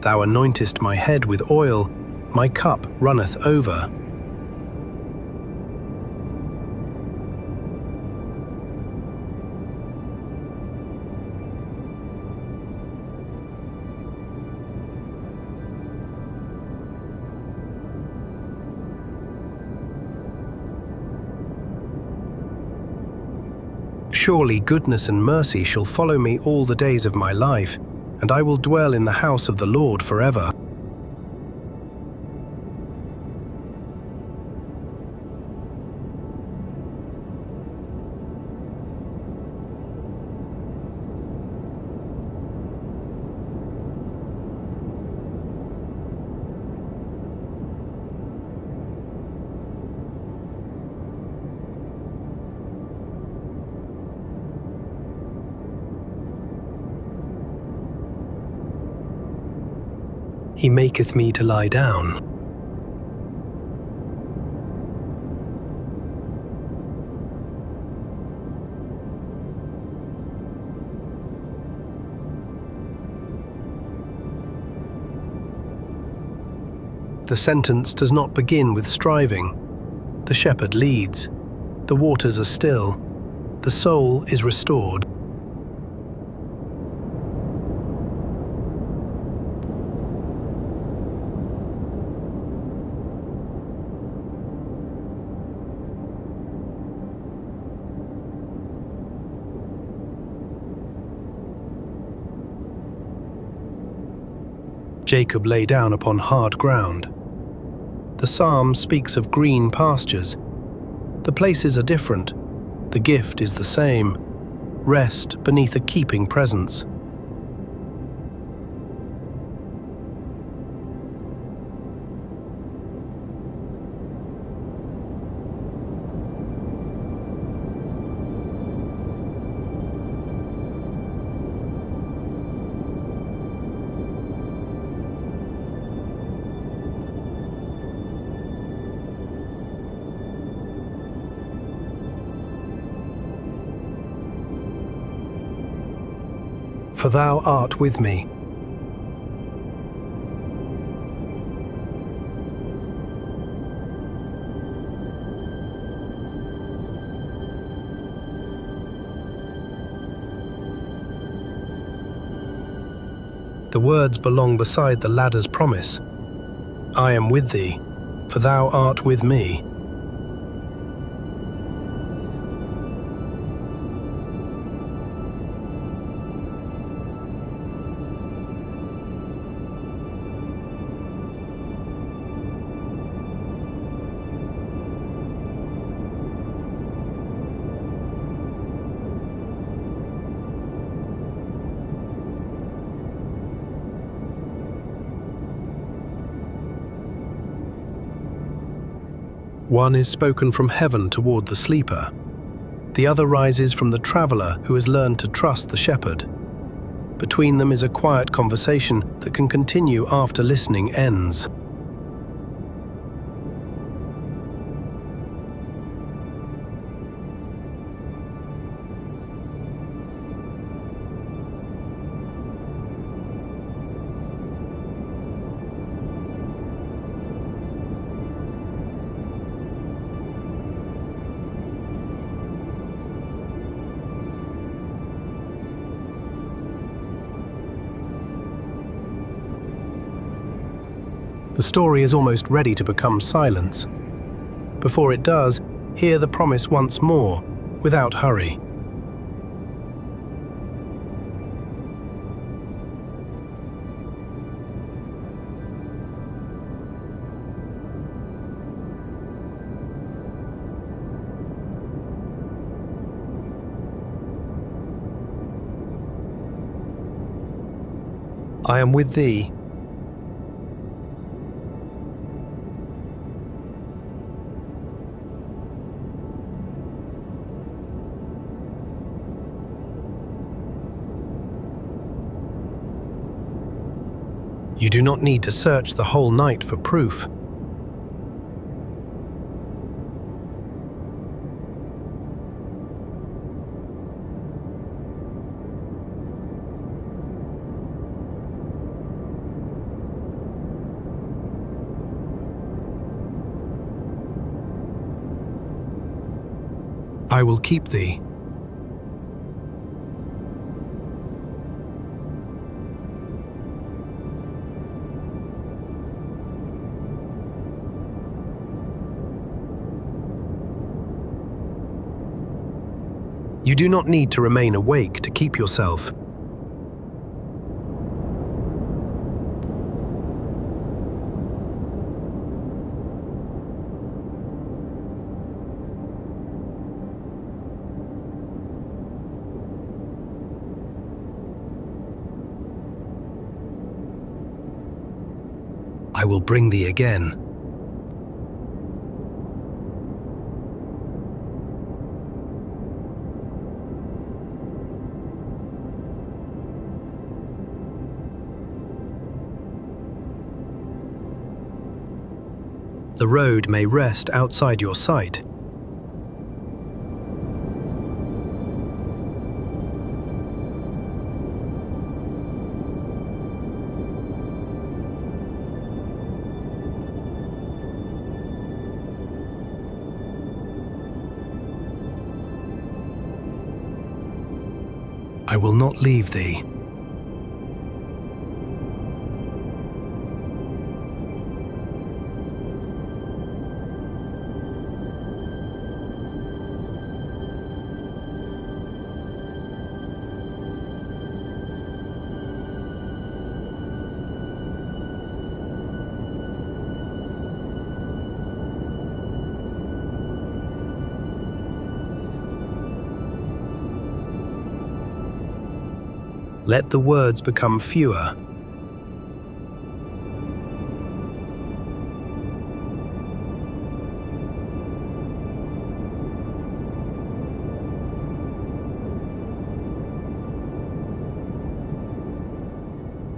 A: Thou anointest my head with oil, my cup runneth over. Surely goodness and mercy shall follow me all the days of my life, and I will dwell in the house of the Lord forever. He maketh me to lie down. The sentence does not begin with striving. The shepherd leads. The waters are still. The soul is restored. Jacob lay down upon hard ground. The psalm speaks of green pastures. The places are different. The gift is the same. Rest beneath a keeping presence. for thou art with me. The words belong beside the ladder's promise. I am with thee, for thou art with me. One is spoken from heaven toward the sleeper. The other rises from the traveler who has learned to trust the shepherd. Between them is a quiet conversation that can continue after listening ends. The story is almost ready to become silence. Before it does, hear the promise once more, without hurry. I am with thee. You do not need to search the whole night for proof. I will keep thee. You do not need to remain awake to keep yourself. I will bring thee again. The road may rest outside your sight. I will not leave thee. Let the words become fewer.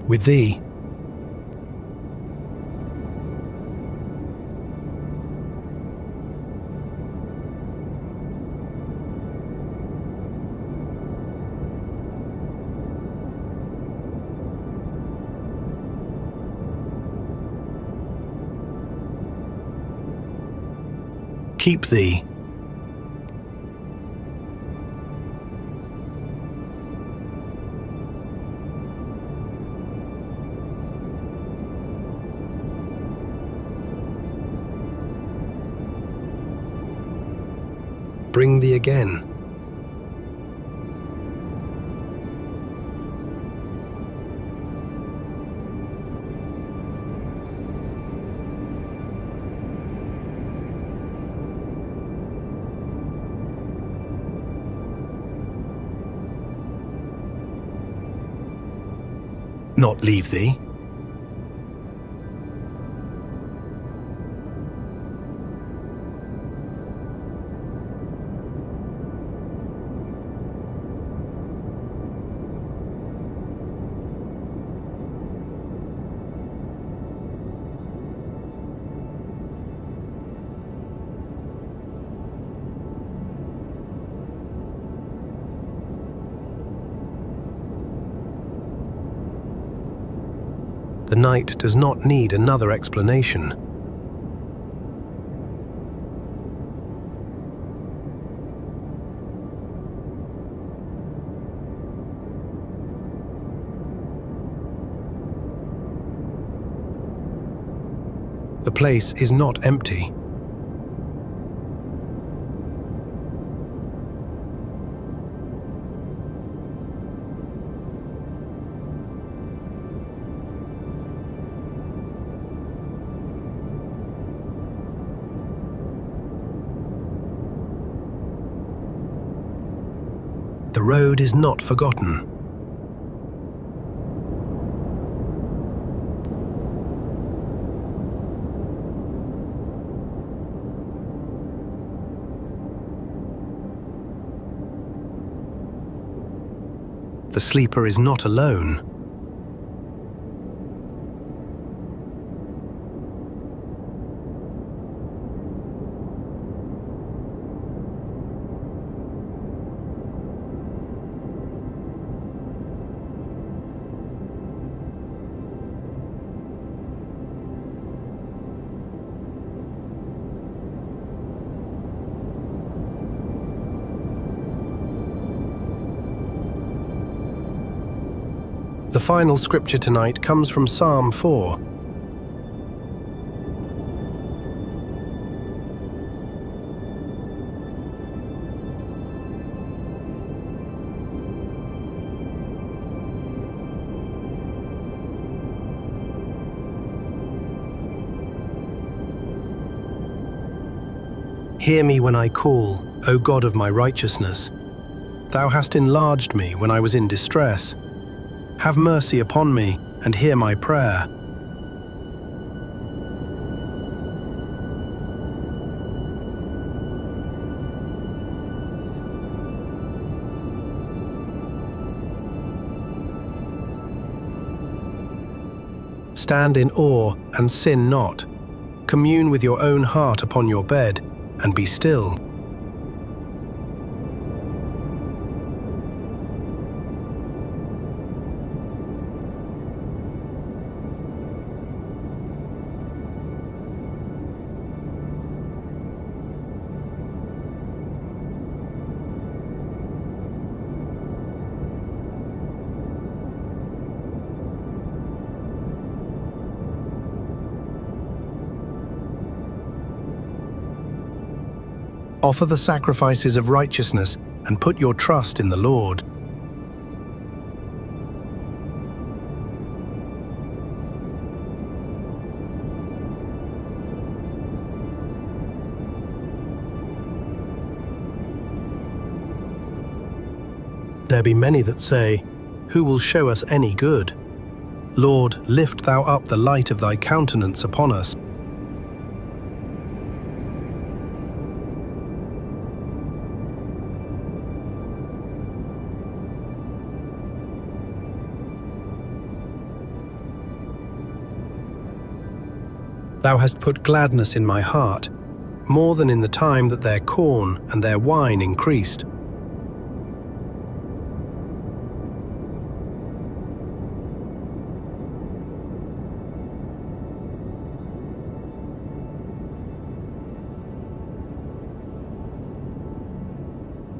A: With thee, keep thee. Bring thee again. Not leave thee. The night does not need another explanation. The place is not empty. The road is not forgotten. The sleeper is not alone. The final scripture tonight comes from Psalm 4. Hear me when I call, O God of my righteousness. Thou hast enlarged me when I was in distress. Have mercy upon me and hear my prayer. Stand in awe and sin not. Commune with your own heart upon your bed, and be still. Offer the sacrifices of righteousness and put your trust in the Lord. There be many that say, Who will show us any good? Lord, lift thou up the light of thy countenance upon us. Thou hast put gladness in my heart, more than in the time that their corn and their wine increased.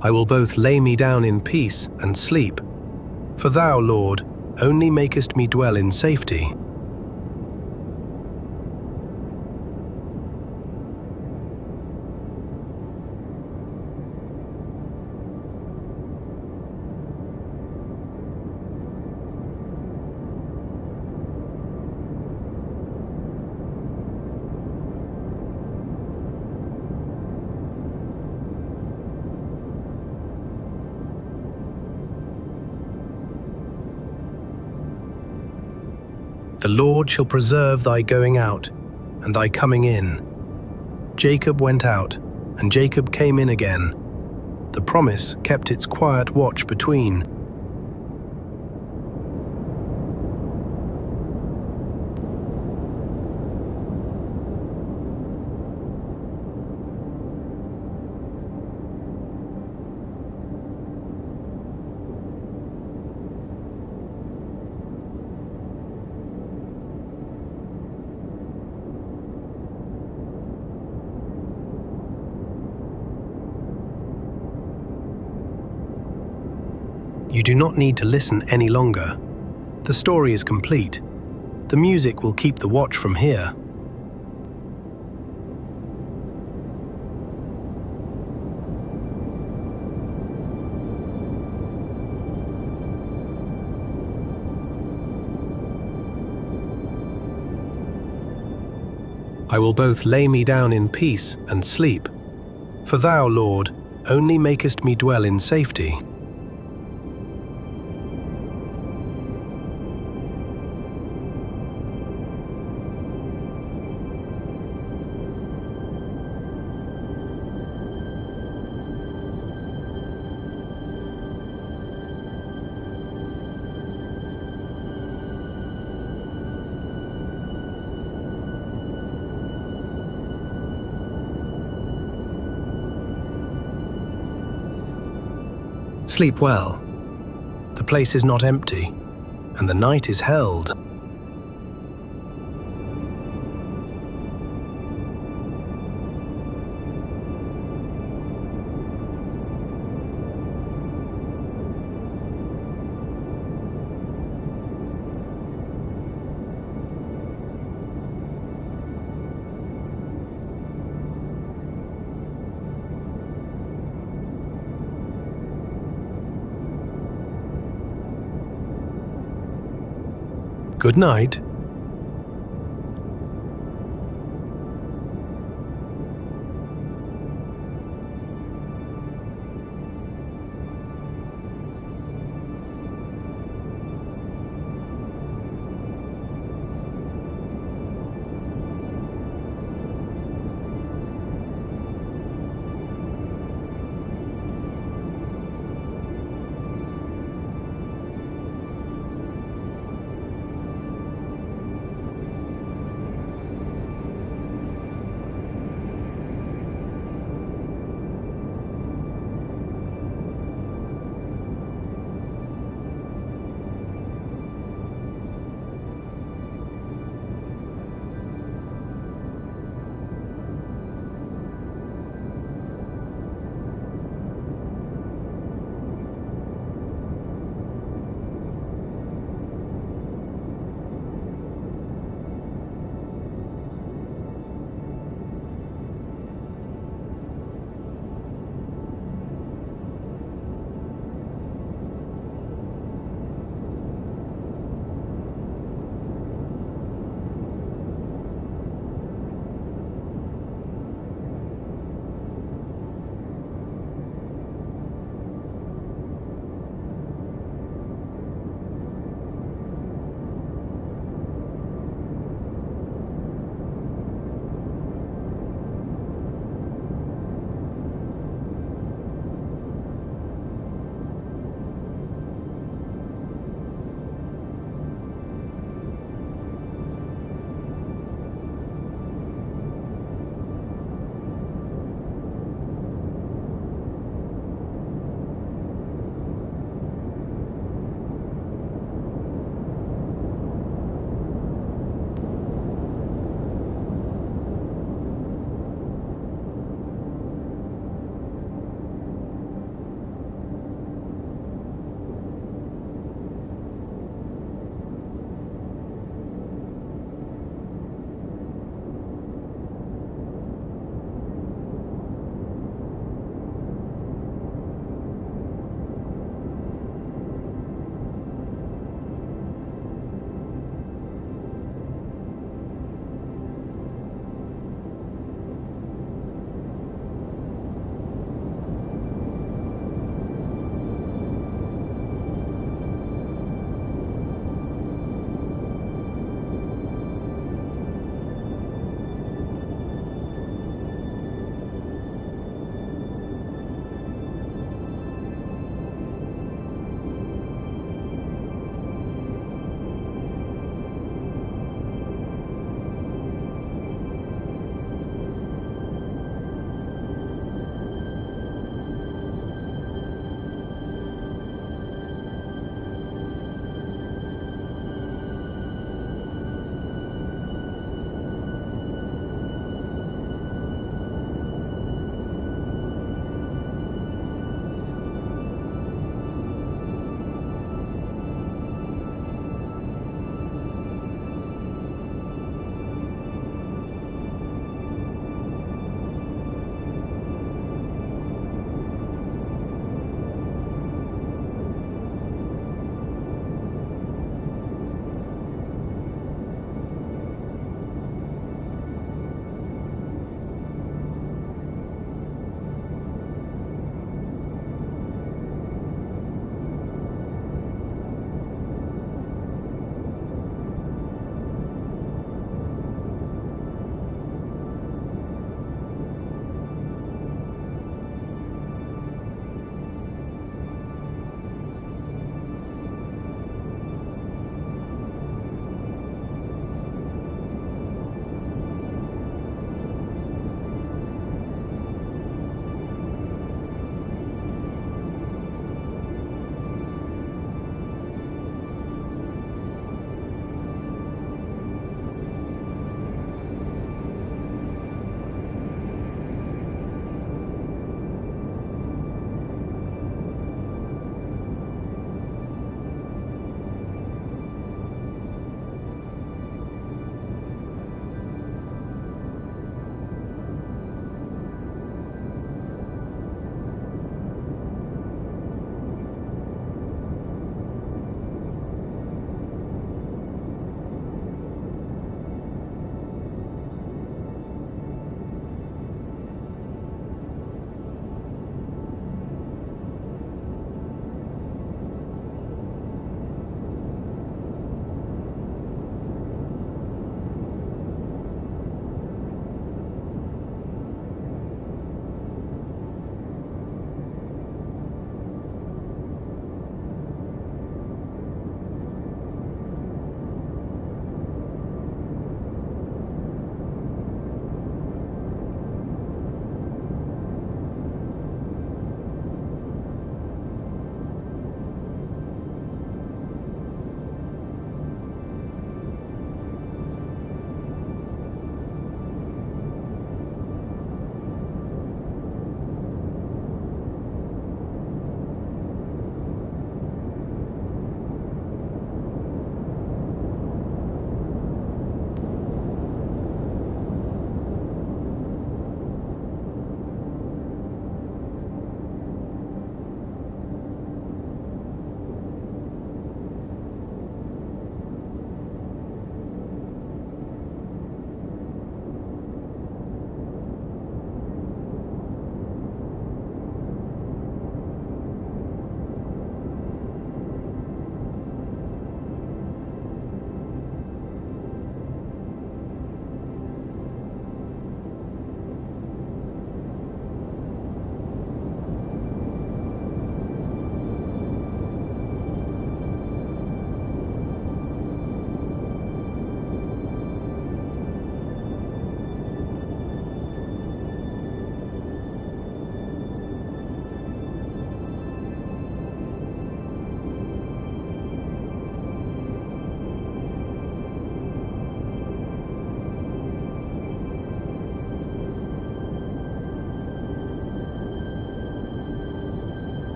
A: I will both lay me down in peace and sleep. For thou, Lord, only makest me dwell in safety. The Lord shall preserve thy going out, and thy coming in. Jacob went out, and Jacob came in again. The promise kept its quiet watch between. You do not need to listen any longer. The story is complete. The music will keep the watch from here. I will both lay me down in peace and sleep. For thou, Lord, only makest me dwell in safety. Sleep well. The place is not empty, and the night is held. Good night.